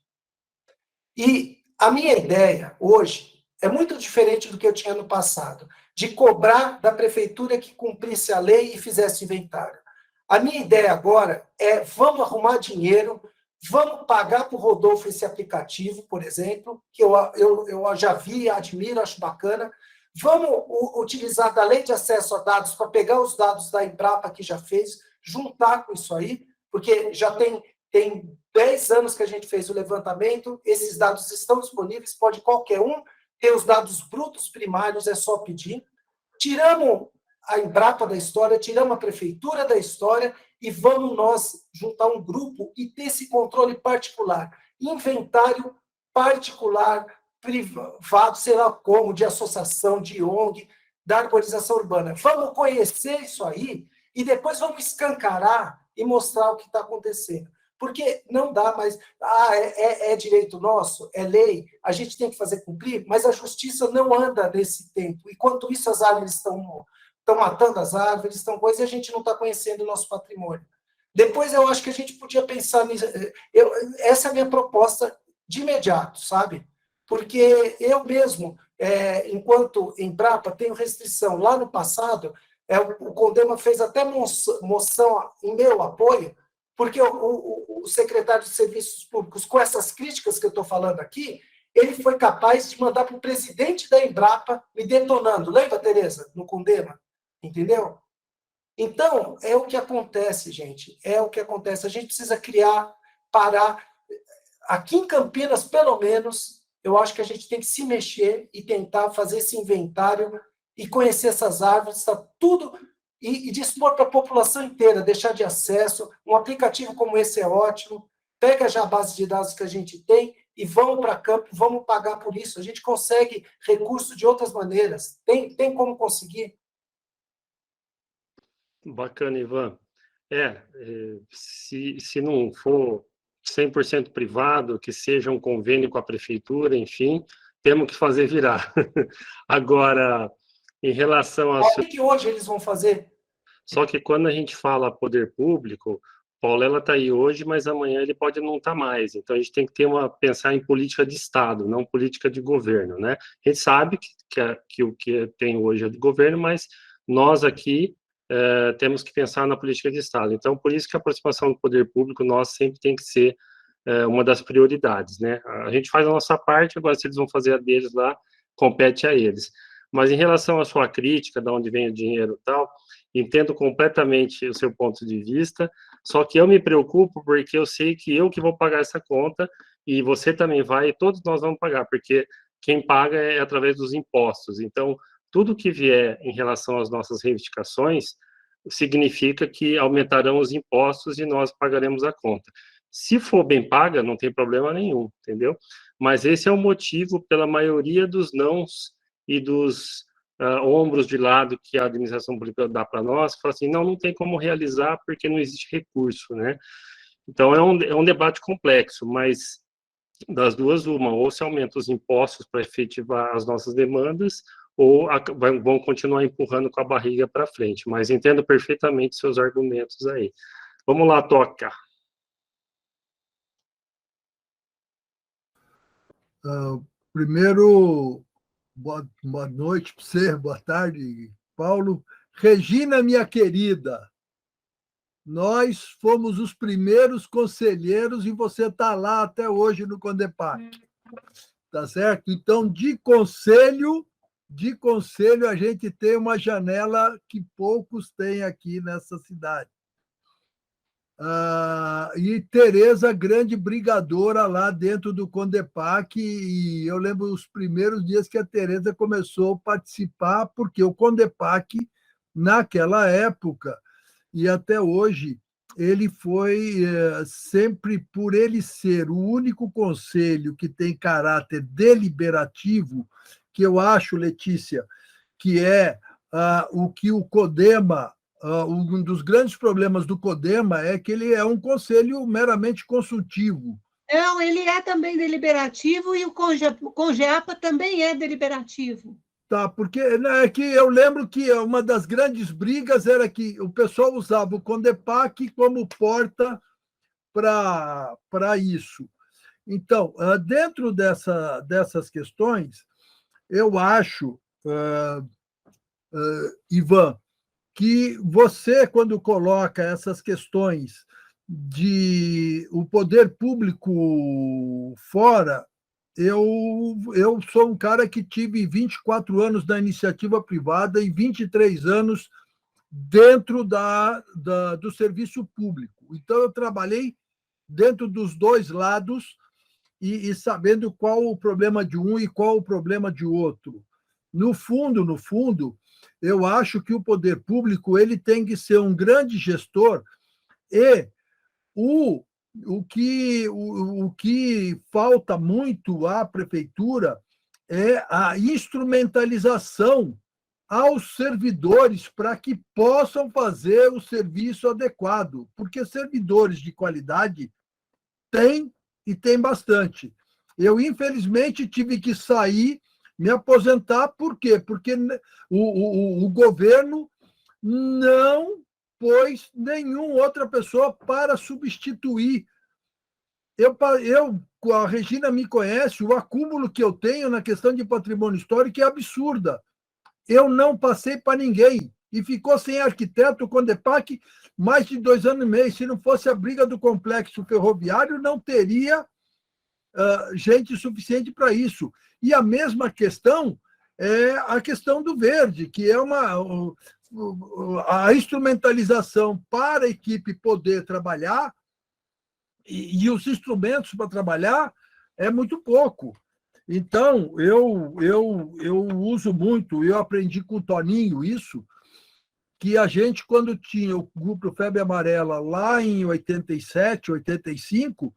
E a minha ideia, hoje, é muito diferente do que eu tinha no passado, de cobrar da prefeitura que cumprisse a lei e fizesse inventário. A minha ideia agora é, vamos arrumar dinheiro, vamos pagar para o Rodolfo esse aplicativo, por exemplo, que eu já vi, admiro, acho bacana. Vamos utilizar da lei de acesso a dados para pegar os dados da Embrapa, que já fez, juntar com isso aí, porque já tem 10 anos que a gente fez o levantamento, esses dados estão disponíveis, pode qualquer um ter os dados brutos primários, é só pedir. Tiramos a Embrapa da história, tiramos a prefeitura da história e vamos nós juntar um grupo e ter esse controle particular, inventário particular, privado, sei lá como, de associação, de ONG, da arborização urbana. Vamos conhecer isso aí e depois vamos escancarar e mostrar o que está acontecendo. Porque não dá mais... é direito nosso, é lei, a gente tem que fazer cumprir, mas a justiça não anda nesse tempo. Enquanto isso, as árvores estão matando as árvores, estão coisas, e a gente não está conhecendo o nosso patrimônio. Depois, eu acho que a gente podia pensar nisso. Essa é a minha proposta de imediato, sabe? Porque eu mesmo, enquanto Embrapa, tenho restrição. Lá no passado, o Condema fez até moção em meu apoio, porque o secretário de Serviços Públicos, com essas críticas que eu estou falando aqui, ele foi capaz de mandar para o presidente da Embrapa me detonando. Lembra, Tereza, no Condema? Entendeu? Então, é o que acontece, gente. É o que acontece. A gente precisa parar. Aqui em Campinas, pelo menos, eu acho que a gente tem que se mexer e tentar fazer esse inventário e conhecer essas árvores, tá tudo, e dispor para a população inteira, deixar de acesso. Um aplicativo como esse é ótimo. Pega já a base de dados que a gente tem e vamos para campo, vamos pagar por isso. A gente consegue recurso de outras maneiras. Tem como conseguir. Bacana, Ivan. Se não for 100% privado, que seja um convênio com a prefeitura, enfim, temos que fazer virar. Agora, em relação a... O que hoje eles vão fazer? Só que quando a gente fala poder público, Paulo, ela está aí hoje, mas amanhã ele pode não estar mais. Então, a gente tem que pensar em política de Estado, não política de governo, né? A gente sabe que o que tem hoje é de governo, mas nós aqui temos que pensar na política de Estado. Então, por isso que a aproximação do poder público, nós sempre tem que ser uma das prioridades, né? A gente faz a nossa parte, agora se eles vão fazer a deles lá, compete a eles. Mas em relação à sua crítica, de onde vem o dinheiro e tal, entendo completamente o seu ponto de vista, só que eu me preocupo porque eu sei que eu que vou pagar essa conta e você também vai, e todos nós vamos pagar, porque quem paga é através dos impostos. Então, tudo que vier em relação às nossas reivindicações significa que aumentarão os impostos e nós pagaremos a conta. Se for bem paga, não tem problema nenhum, entendeu? Mas esse é o motivo pela maioria dos nãos e dos ombros de lado que a administração pública dá para nós, fala assim, não tem como realizar porque não existe recurso, né? Então, é um debate complexo, mas das duas, ou se aumenta os impostos para efetivar as nossas demandas, ou vão continuar empurrando com a barriga para frente. Mas entendo perfeitamente seus argumentos aí. Vamos lá, Toca. Primeiro, boa noite para você, boa tarde, Paulo. Regina, minha querida, nós fomos os primeiros conselheiros e você está lá até hoje no Condepac. Tá certo? Então, de conselho, a gente tem uma janela que poucos têm aqui nessa cidade. e Tereza, grande brigadora lá dentro do Condepac, e eu lembro os primeiros dias que a Tereza começou a participar, porque o Condepac, naquela época, e até hoje, ele foi sempre, por ele ser o único conselho que tem caráter deliberativo, que eu acho, Letícia, que é o que o CODEMA, um dos grandes problemas do CODEMA é que ele é um conselho meramente consultivo. Não, ele é também deliberativo e o CONGEAPA também é deliberativo. Tá, porque é que eu lembro que uma das grandes brigas era que o pessoal usava o Condepac como porta para isso. Então, dentro dessas questões, eu acho, Ivan, que você, quando coloca essas questões de o poder público fora, eu sou um cara que tive 24 anos na iniciativa privada e 23 anos dentro do serviço público. Então, eu trabalhei dentro dos dois lados e sabendo qual o problema de um e qual o problema de outro. No fundo, eu acho que o poder público ele tem que ser um grande gestor e o que falta muito à prefeitura é a instrumentalização aos servidores para que possam fazer o serviço adequado, porque servidores de qualidade tem e tem bastante. Eu, infelizmente, tive que sair, me aposentar, por quê? Porque o governo não pôs nenhuma outra pessoa para substituir. A Regina me conhece, o acúmulo que eu tenho na questão de patrimônio histórico é absurda. Eu não passei para ninguém. E ficou sem arquiteto o Condepac mais de 2 anos e meio. Se não fosse a briga do complexo ferroviário, não teria gente suficiente para isso. E a mesma questão é a questão do verde, que é a instrumentalização para a equipe poder trabalhar e os instrumentos para trabalhar é muito pouco. Então, eu uso muito, eu aprendi com o Toninho isso, que a gente, quando tinha o grupo Febre Amarela lá em 87, 85,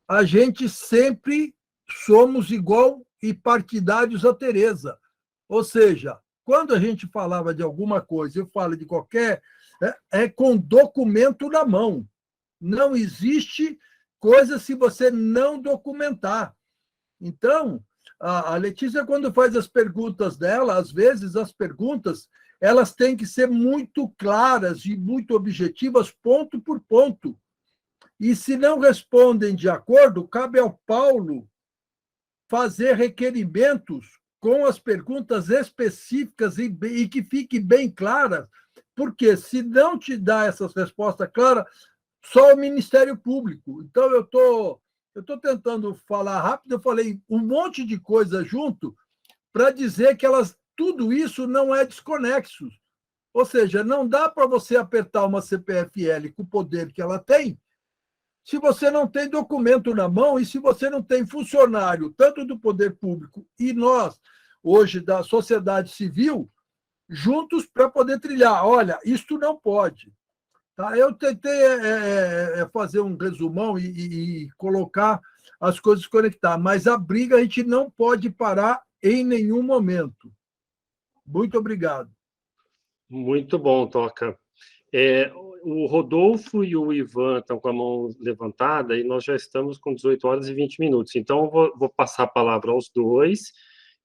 a gente sempre somos igual e partidários a Tereza. Ou seja, quando a gente falava de alguma coisa, eu falo de qualquer... É com documento na mão. Não existe coisa se você não documentar. Então, a Letícia, quando faz as perguntas dela, às vezes as perguntas elas têm que ser muito claras e muito objetivas, ponto por ponto. E se não respondem de acordo, cabe ao Paulo fazer requerimentos com as perguntas específicas e que fiquem bem claras, porque se não te dá essas respostas claras, só o Ministério Público. Então, eu estou tentando falar rápido, eu falei um monte de coisa junto para dizer que tudo isso não é desconexo. Ou seja, não dá para você apertar uma CPFL com o poder que ela tem se você não tem documento na mão e se você não tem funcionário, tanto do poder público e nós, hoje, da sociedade civil, juntos para poder trilhar. Olha, isto não pode. Tá? Eu tentei fazer um resumão e colocar as coisas conectar, mas a briga a gente não pode parar em nenhum momento. Muito obrigado. Muito bom, Toca. O Rodolfo e o Ivan estão com a mão levantada e nós já estamos com 18 horas e 20 minutos. Então, eu vou passar a palavra aos dois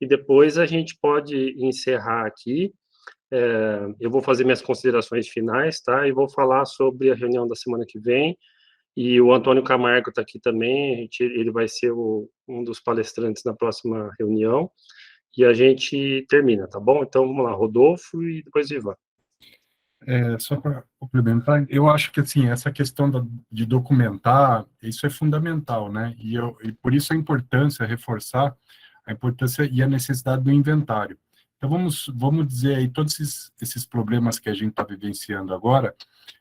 e depois a gente pode encerrar aqui. Eu vou fazer minhas considerações finais, tá? E vou falar sobre a reunião da semana que vem. E o Antônio Camargo está aqui também, ele vai ser um dos palestrantes na próxima reunião. E a gente termina, tá bom? Então, vamos lá, Rodolfo e depois o Ivan. Só para complementar, eu acho que assim, essa questão de documentar, isso é fundamental, né? E por isso a importância, reforçar a importância e a necessidade do inventário. Então, vamos dizer aí, todos esses problemas que a gente está vivenciando agora,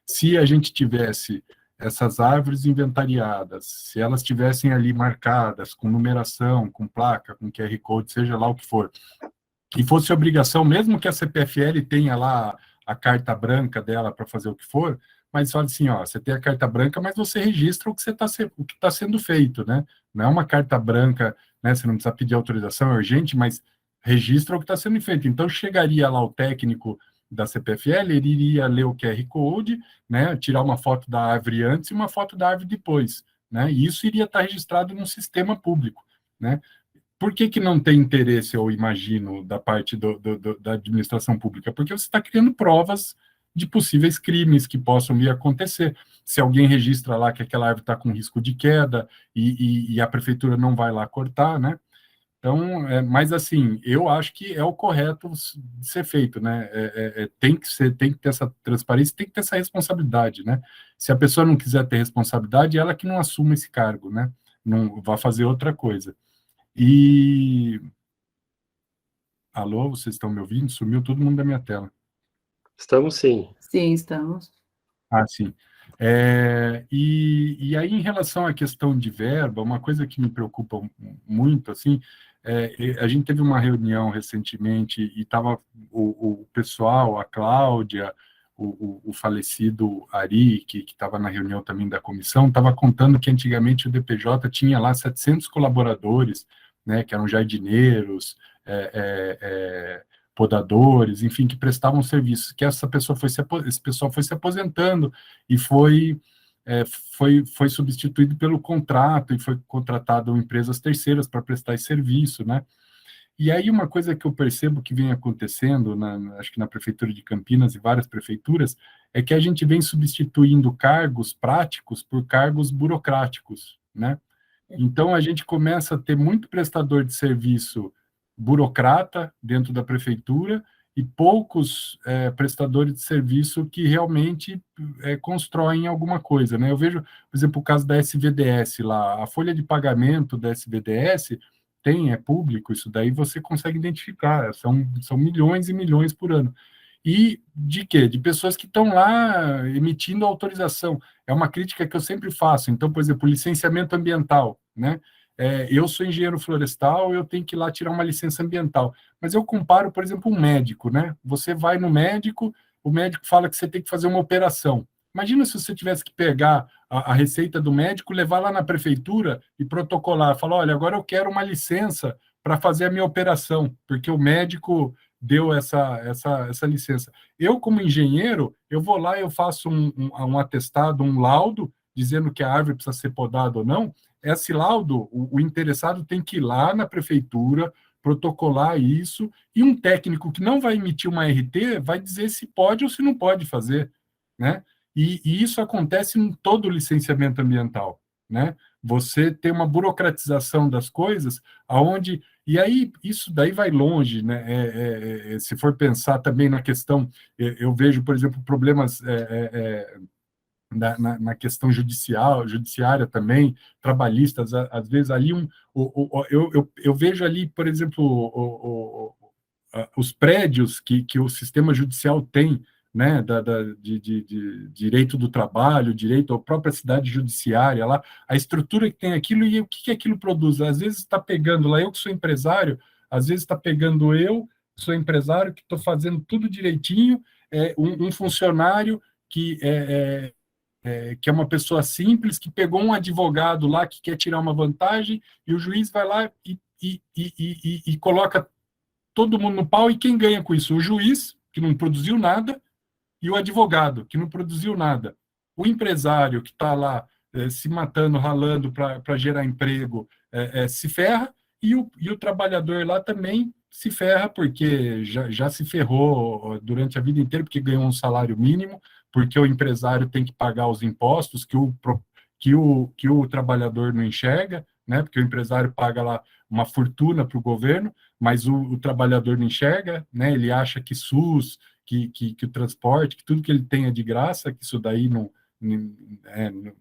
se a gente tivesse essas árvores inventariadas, se elas tivessem ali marcadas com numeração, com placa, com QR Code, seja lá o que for, e fosse obrigação, mesmo que a CPFL tenha lá a carta branca dela para fazer o que for, mas fala assim, ó, você tem a carta branca, mas você registra o que está sendo feito, né? Não é uma carta branca, né? Você não precisa pedir autorização, é urgente, mas registra o que está sendo feito. Então, chegaria lá o técnico da CPFL, ele iria ler o QR Code, né? Tirar uma foto da árvore antes e uma foto da árvore depois, né? E isso iria estar registrado num sistema público, né? Por que não tem interesse, eu imagino, da parte da administração pública? Porque você está criando provas de possíveis crimes que possam vir a acontecer. Se alguém registra lá que aquela árvore está com risco de queda e a prefeitura não vai lá cortar, né? Então, mas assim, eu acho que é o correto de ser feito, né? Tem que ter essa transparência, tem que ter essa responsabilidade, né? Se a pessoa não quiser ter responsabilidade, ela que não assuma esse cargo, né? Não vai fazer outra coisa. E... Alô, vocês estão me ouvindo? Sumiu todo mundo da minha tela. Estamos sim. Sim, estamos. Ah, sim. E aí, em relação à questão de verba, uma coisa que me preocupa muito, assim, a gente teve uma reunião recentemente e estava o pessoal, a Cláudia, o falecido Ari, que estava na reunião também da comissão, estava contando que antigamente o DPJ tinha lá 700 colaboradores, né, que eram jardineiros, podadores, enfim, que prestavam serviços, que esse pessoal foi se aposentando e foi substituído pelo contrato e foi contratado empresas terceiras para prestar esse serviço, né? E aí uma coisa que eu percebo que vem acontecendo, acho que na Prefeitura de Campinas e várias prefeituras, é que a gente vem substituindo cargos práticos por cargos burocráticos, né? Então a gente começa a ter muito prestador de serviço burocrata dentro da prefeitura e poucos prestadores de serviço que realmente constroem alguma coisa, né? Eu vejo, por exemplo, o caso da SVDS lá, a folha de pagamento da SVDS é público, isso daí você consegue identificar, são milhões e milhões por ano. E de quê? De pessoas que estão lá emitindo autorização. É uma crítica que eu sempre faço. Então, por exemplo, licenciamento ambiental, né? Eu sou engenheiro florestal, eu tenho que ir lá tirar uma licença ambiental. Mas eu comparo, por exemplo, um médico, né? Você vai no médico, o médico fala que você tem que fazer uma operação. Imagina se você tivesse que pegar a receita do médico, levar lá na prefeitura e protocolar, falar, olha, agora eu quero uma licença para fazer a minha operação, porque o médico deu essa licença. Eu, como engenheiro, eu vou lá e eu faço um atestado, um laudo, dizendo que a árvore precisa ser podada ou não. Esse laudo, o interessado tem que ir lá na prefeitura, protocolar isso, e um técnico que não vai emitir uma RT vai dizer se pode ou se não pode fazer, né? E isso acontece em todo o licenciamento ambiental, né? Você tem uma burocratização das coisas, aonde e aí isso daí vai longe, né? Se for pensar também na questão, eu vejo, por exemplo, problemas na questão judiciária também, trabalhistas, às vezes ali eu vejo ali, por exemplo, os prédios que o sistema judicial tem, né, de direito do trabalho, direito à própria cidade judiciária, lá, a estrutura que tem aquilo e o que aquilo produz. Às vezes está pegando lá, eu que sou empresário, às vezes está pegando eu, que sou empresário, que estou fazendo tudo direitinho, um funcionário que é uma pessoa simples, que pegou um advogado lá que quer tirar uma vantagem, e o juiz vai lá e coloca todo mundo no pau, e quem ganha com isso? O juiz, que não produziu nada, e o advogado, que não produziu nada. O empresário, que está lá se matando, ralando para gerar emprego, se ferra, e o trabalhador lá também se ferra, porque já se ferrou durante a vida inteira, porque ganhou um salário mínimo, porque o empresário tem que pagar os impostos que o trabalhador não enxerga, né? Porque o empresário paga lá uma fortuna para o governo, mas o trabalhador não enxerga, né? Ele acha que SUS, que o transporte, que tudo que ele tem é de graça, que isso daí não...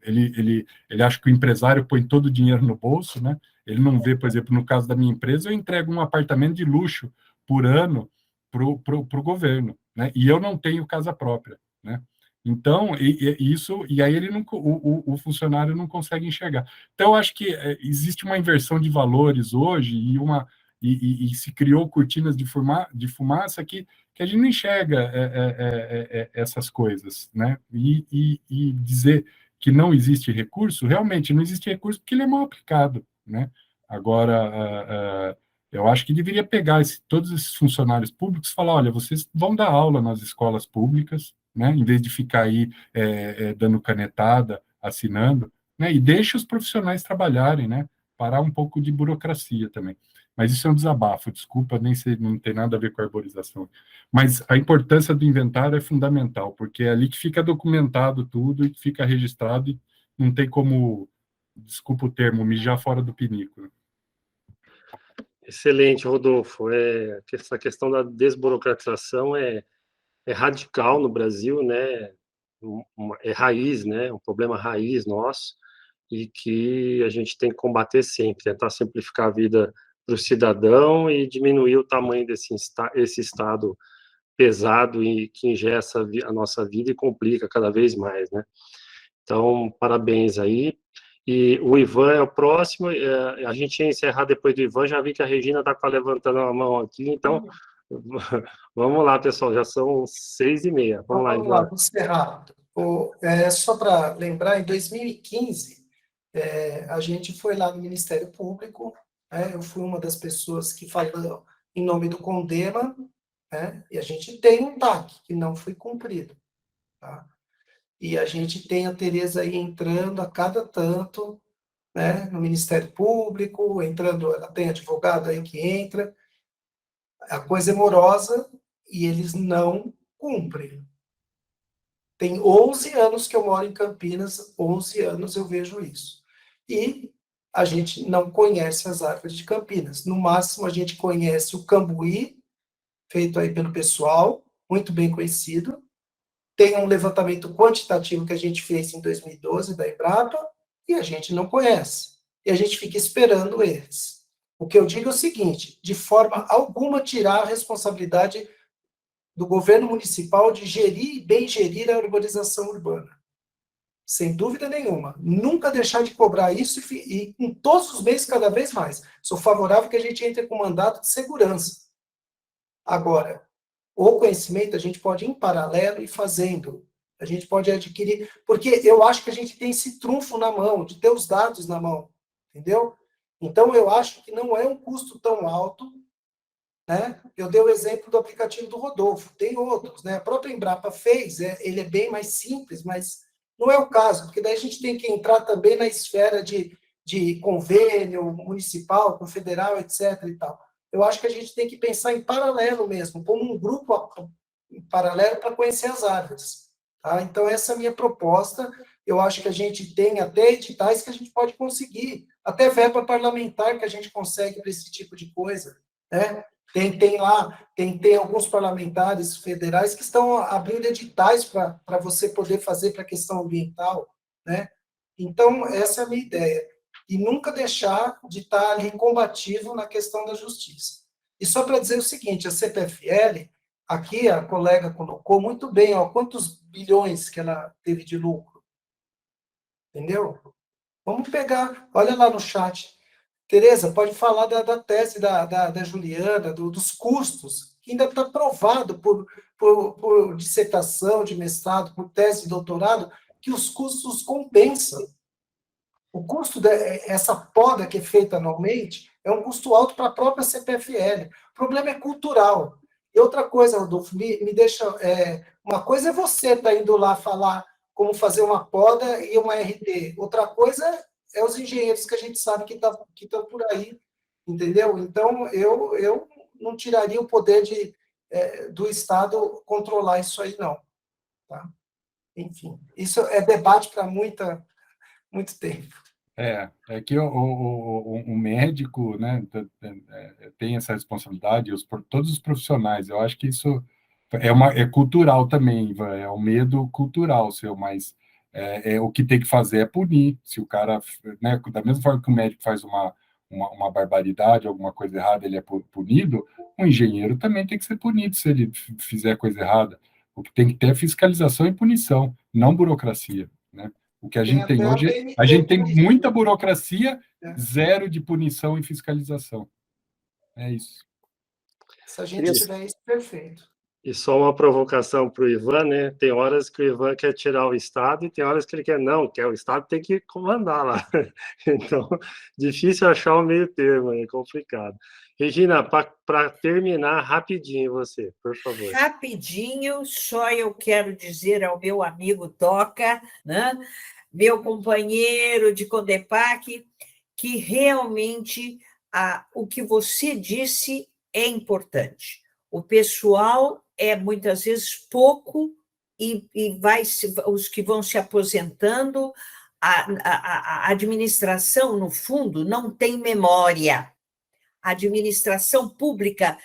Ele acha que o empresário põe todo o dinheiro no bolso, né? Ele não vê, por exemplo, no caso da minha empresa, eu entrego um apartamento de luxo por ano para o governo, né? E eu não tenho casa própria, né? Então, e aí ele não, o funcionário não consegue enxergar. Então, eu acho que existe uma inversão de valores hoje e se criou cortinas de fumaça que a gente não enxerga essas coisas, né? E dizer que não existe recurso, realmente não existe recurso porque ele é mal aplicado, né? Agora, eu acho que deveria pegar todos esses funcionários públicos e falar, olha, vocês vão dar aula nas escolas públicas, né? Em vez de ficar aí dando canetada, assinando, né? E deixe os profissionais trabalharem, né? Parar um pouco de burocracia também. Mas isso é um desabafo, desculpa, nem sei, não tem nada a ver com a arborização. Mas a importância do inventário é fundamental, porque é ali que fica documentado tudo e que fica registrado e não tem como, desculpa o termo, mijar fora do pinico. Excelente, Rodolfo. Essa questão da desburocratização é radical no Brasil, né? É raiz, né? Um problema raiz nosso e que a gente tem que combater sempre, tentar simplificar a vida para o cidadão e diminuir o tamanho esse Estado pesado e que ingessa a nossa vida e complica cada vez mais, né? Então, parabéns aí. E o Ivan é o próximo, a gente ia encerrar depois do Ivan, já vi que a Regina está levantando a mão aqui, então vamos lá, pessoal, já são 6h30. Vamos lá, Ivan. Vamos ser rápido. Só para lembrar, em 2015, a gente foi lá no Ministério Público, eu fui uma das pessoas que falou em nome do Condema, e a gente tem um TAC que não foi cumprido. Tá? E a gente tem a Tereza aí entrando a cada tanto, né, no Ministério Público, entrando, ela tem advogado aí que entra, a coisa é morosa e eles não cumprem. Tem 11 anos que eu moro em Campinas, 11 anos eu vejo isso. E a gente não conhece as árvores de Campinas. No máximo, a gente conhece o cambuí, feito aí pelo pessoal, muito bem conhecido. Tem um levantamento quantitativo que a gente fez em 2012, da Embrapa, e a gente não conhece. E a gente fica esperando eles. O que eu digo é o seguinte, de forma alguma tirar a responsabilidade do governo municipal de gerir e bem gerir a urbanização urbana. Sem dúvida nenhuma. Nunca deixar de cobrar isso e em todos os meios cada vez mais. Sou favorável que a gente entre com mandato de segurança. Agora, o conhecimento a gente pode ir em paralelo e fazendo. A gente pode adquirir, porque eu acho que a gente tem esse trunfo na mão, de ter os dados na mão, entendeu? Então, eu acho que não é um custo tão alto, né? Eu dei o exemplo do aplicativo do Rodolfo, tem outros, né? A própria Embrapa fez, ele é bem mais simples, mas não é o caso, porque daí a gente tem que entrar também na esfera de convênio municipal, com federal, etc. e tal. Eu acho que a gente tem que pensar em paralelo mesmo, como um grupo em paralelo para conhecer as árvores. Tá? Então, essa é a minha proposta. Eu acho que a gente tem até editais que a gente pode conseguir, até verba parlamentar que a gente consegue para esse tipo de coisa. Né? Tem alguns parlamentares federais que estão abrindo editais para você poder fazer para a questão ambiental. Né? Então, essa é a minha ideia. E nunca deixar de estar ali combativo na questão da justiça. E só para dizer o seguinte, a CPFL, aqui a colega colocou muito bem, quantos bilhões que ela teve de lucro. Entendeu? Vamos pegar, olha lá no chat. Tereza, pode falar da tese da Juliana, dos custos, que ainda está provado por dissertação de mestrado, por tese de doutorado, que os custos compensam. O custo dessa poda que é feita anualmente é um custo alto para a própria CPFL. O problema é cultural. E outra coisa, Rodolfo, me deixa... uma coisa é você estar indo lá falar como fazer uma poda e uma RT. Outra coisa é os engenheiros que a gente sabe que estão por aí, entendeu? Então, eu não tiraria o poder do Estado controlar isso aí, não. Tá? Enfim, isso é debate para muito tempo. É que o médico, né, tem essa responsabilidade, todos os profissionais, eu acho que isso é cultural também, Ivan, é um medo cultural seu, mas o que tem que fazer é punir, se o cara, né, da mesma forma que o médico faz uma barbaridade, alguma coisa errada, ele é punido, o engenheiro também tem que ser punido se ele fizer coisa errada. O que tem que ter é fiscalização e punição, não burocracia, né? O que a gente tem hoje, a gente tem muita burocracia, zero de punição e fiscalização. É isso. Se a gente tiver isso, perfeito. E só uma provocação para o Ivan, né? Tem horas que o Ivan quer tirar o Estado e tem horas que ele quer não, que o Estado tem que comandar lá. Então, difícil achar o meio termo, é complicado. Regina, para terminar, rapidinho você, por favor. Rapidinho, só eu quero dizer ao meu amigo Toca, né, meu companheiro de Condepac, que realmente o que você disse é importante. O pessoal é muitas vezes pouco e os que vão se aposentando, a administração, no fundo, não tem memória. A administração pública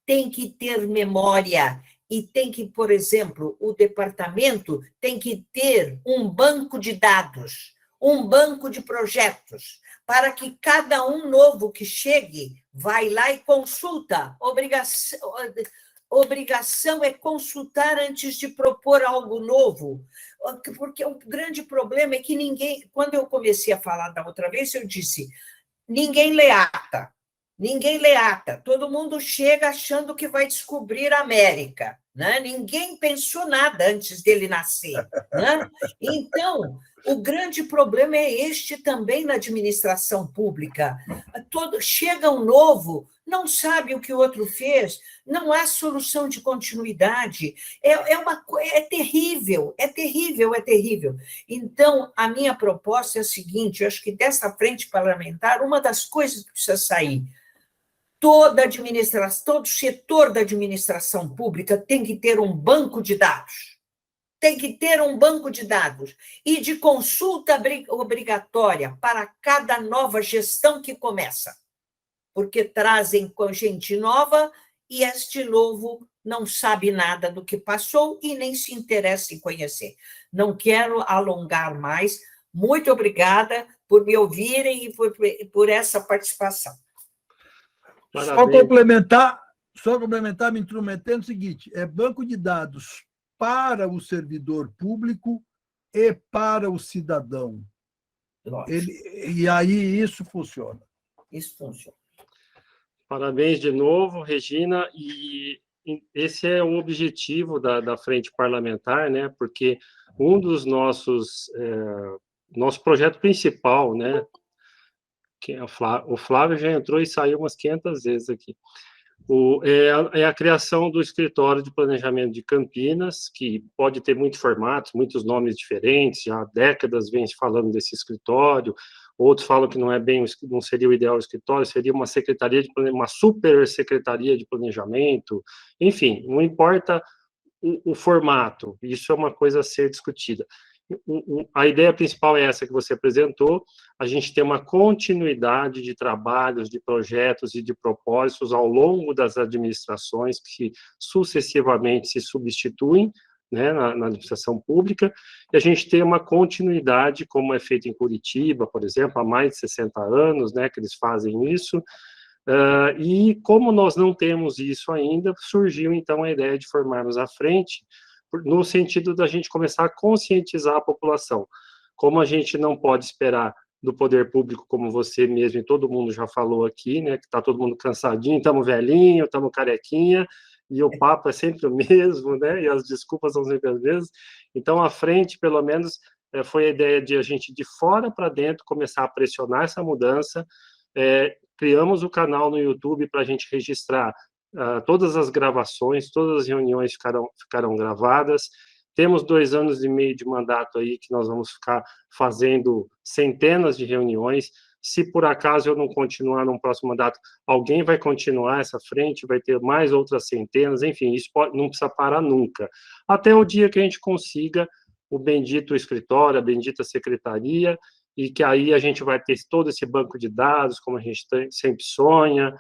tem que ter memória e tem que, por exemplo, o departamento tem que ter um banco de dados, um banco de projetos, para que cada um novo que chegue vai lá e consulta. Obrigação é consultar antes de propor algo novo, porque o grande problema é que ninguém, quando eu comecei a falar da outra vez, eu disse, ninguém lê ata. Ninguém lê ata, todo mundo chega achando que vai descobrir a América, né? Ninguém pensou nada antes dele nascer, né? Então, o grande problema é este também na administração pública. Chega um novo, não sabe o que o outro fez, não há solução de continuidade. É terrível, é terrível, é terrível. Então, a minha proposta é a seguinte, eu acho que dessa frente parlamentar, uma das coisas que precisa sair, todo setor da administração pública tem que ter um banco de dados. Tem que ter um banco de dados e de consulta obrigatória para cada nova gestão que começa, porque trazem gente nova e este novo não sabe nada do que passou e nem se interessa em conhecer. Não quero alongar mais. Muito obrigada por me ouvirem e por essa participação. Só complementar, me intrometendo o seguinte, é banco de dados para o servidor público e para o cidadão. E aí isso funciona. Isso funciona. Parabéns de novo, Regina, e esse é o objetivo da Frente Parlamentar, né? Porque um dos nosso projeto principal, né? Que o Flávio já entrou e saiu umas 500 vezes aqui. É a criação do Escritório de Planejamento de Campinas, que pode ter muitos formatos, muitos nomes diferentes, já há décadas vem se falando desse escritório, outros falam que não seria o ideal escritório, seria uma uma super secretaria de planejamento, enfim, não importa o formato, isso é uma coisa a ser discutida. A ideia principal é essa que você apresentou, a gente tem uma continuidade de trabalhos, de projetos e de propósitos ao longo das administrações que sucessivamente se substituem, né, na administração pública, e a gente tem uma continuidade, como é feito em Curitiba, por exemplo, há mais de 60 anos, né, que eles fazem isso, e como nós não temos isso ainda, surgiu então a ideia de formarmos a frente, no sentido da gente começar a conscientizar a população. Como a gente não pode esperar do poder público, como você mesmo e todo mundo já falou aqui, né, que está todo mundo cansadinho, estamos velhinho, estamos carequinha, e o papo é sempre o mesmo, né, e as desculpas são sempre as mesmas. Então, a frente, pelo menos, foi a ideia de a gente, de fora para dentro, começar a pressionar essa mudança. Criamos o canal no YouTube para a gente registrar todas as gravações, todas as reuniões ficaram gravadas. Temos 2 anos e meio de mandato aí que nós vamos ficar fazendo centenas de reuniões. Se por acaso eu não continuar no próximo mandato, alguém vai continuar essa frente, vai ter mais outras centenas, enfim, isso não precisa parar nunca. Até o dia que a gente consiga o bendito escritório, a bendita secretaria, e que aí a gente vai ter todo esse banco de dados, como a gente sempre sonha,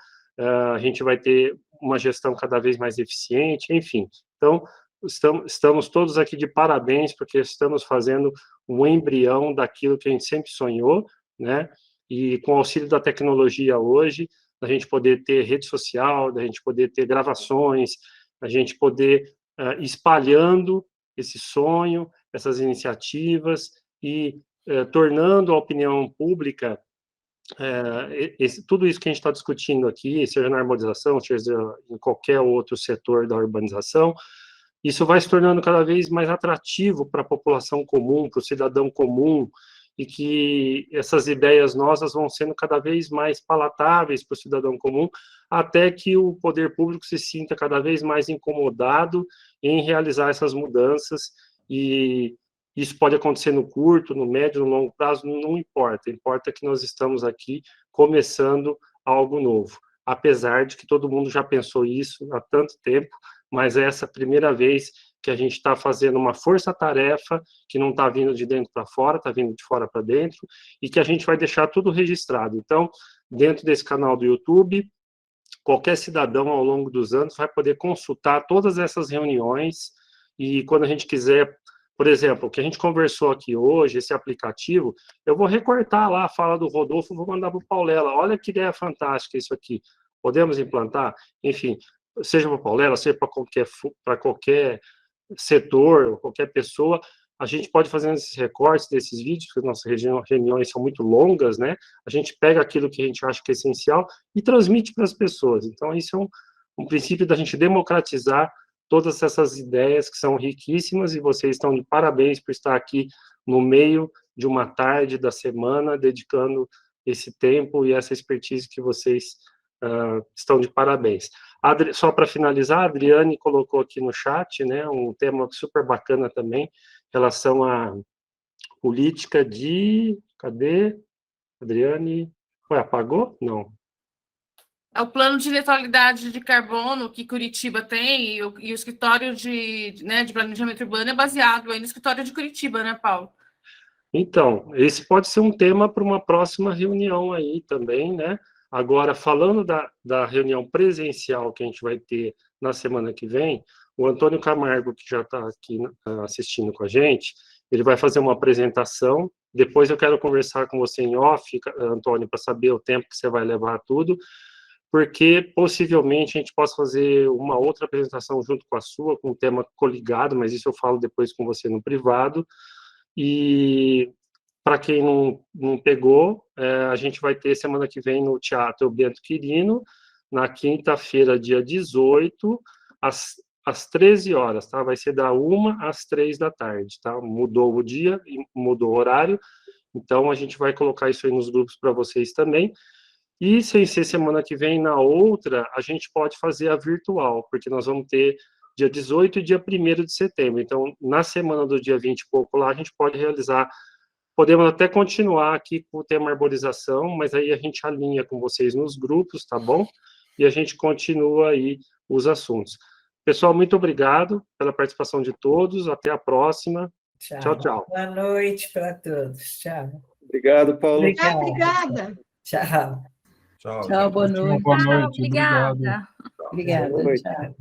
a gente vai ter uma gestão cada vez mais eficiente, enfim. Então, estamos todos aqui de parabéns, porque estamos fazendo um embrião daquilo que a gente sempre sonhou, né? E com o auxílio da tecnologia hoje, a gente poder ter rede social, da gente poder ter gravações, a gente poder espalhando esse sonho, essas iniciativas e tornando a opinião pública, tudo isso que a gente está discutindo aqui, seja na arborização, seja em qualquer outro setor da urbanização, isso vai se tornando cada vez mais atrativo para a população comum, para o cidadão comum, e que essas ideias nossas vão sendo cada vez mais palatáveis para o cidadão comum, até que o poder público se sinta cada vez mais incomodado em realizar essas mudanças, e isso pode acontecer no curto, no médio, no longo prazo, não importa. Importa que nós estamos aqui começando algo novo. Apesar de que todo mundo já pensou isso há tanto tempo, mas é essa primeira vez que a gente está fazendo uma força-tarefa que não está vindo de dentro para fora, está vindo de fora para dentro, e que a gente vai deixar tudo registrado. Então, dentro desse canal do YouTube, qualquer cidadão, ao longo dos anos, vai poder consultar todas essas reuniões, e quando a gente quiser, por exemplo, o que a gente conversou aqui hoje, esse aplicativo, eu vou recortar lá a fala do Rodolfo, vou mandar para o Paulela, olha que ideia fantástica isso aqui, podemos implantar? Enfim, seja para o Paulela, seja para qualquer setor, qualquer pessoa, a gente pode fazer esses recortes desses vídeos, porque nossas reuniões são muito longas, né? A gente pega aquilo que a gente acha que é essencial e transmite para as pessoas. Então, isso é um princípio da gente democratizar todas essas ideias que são riquíssimas, e vocês estão de parabéns por estar aqui no meio de uma tarde da semana, dedicando esse tempo e essa expertise que vocês estão de parabéns. Só para finalizar, a Adriane colocou aqui no chat, né, um tema super bacana também, em relação à política de... Cadê? Adriane? Ué, apagou? Não. É o plano de neutralidade de carbono que Curitiba tem, e o escritório de planejamento urbano é baseado aí no escritório de Curitiba, né, Paulo? Então, esse pode ser um tema para uma próxima reunião aí também, né? Agora, falando da reunião presencial que a gente vai ter na semana que vem, o Antônio Camargo, que já está aqui assistindo com a gente, ele vai fazer uma apresentação. Depois eu quero conversar com você em off, Antônio, para saber o tempo que você vai levar tudo, porque possivelmente a gente possa fazer uma outra apresentação junto com a sua, com o tema coligado, mas isso eu falo depois com você no privado. E para quem não pegou, a gente vai ter semana que vem no Teatro Bento Quirino, na quinta-feira, dia 18, às 13 horas, tá? Vai ser da 1 às 3 da tarde, tá? Mudou o dia e mudou o horário, então a gente vai colocar isso aí nos grupos para vocês também. E sem ser semana que vem, na outra, a gente pode fazer a virtual, porque nós vamos ter dia 18 e dia 1º de setembro. Então, na semana do dia 20 e pouco lá, a gente pode realizar, podemos até continuar aqui com o tema arborização, mas aí a gente alinha com vocês nos grupos, tá bom? E a gente continua aí os assuntos. Pessoal, muito obrigado pela participação de todos, até a próxima. Tchau, tchau. Boa noite para todos. Tchau. Obrigado, Paulo. Obrigada. Tchau. Tchau. Tchau, boa noite. Boa noite. Obrigada. Obrigada. Boa noite. Tchau.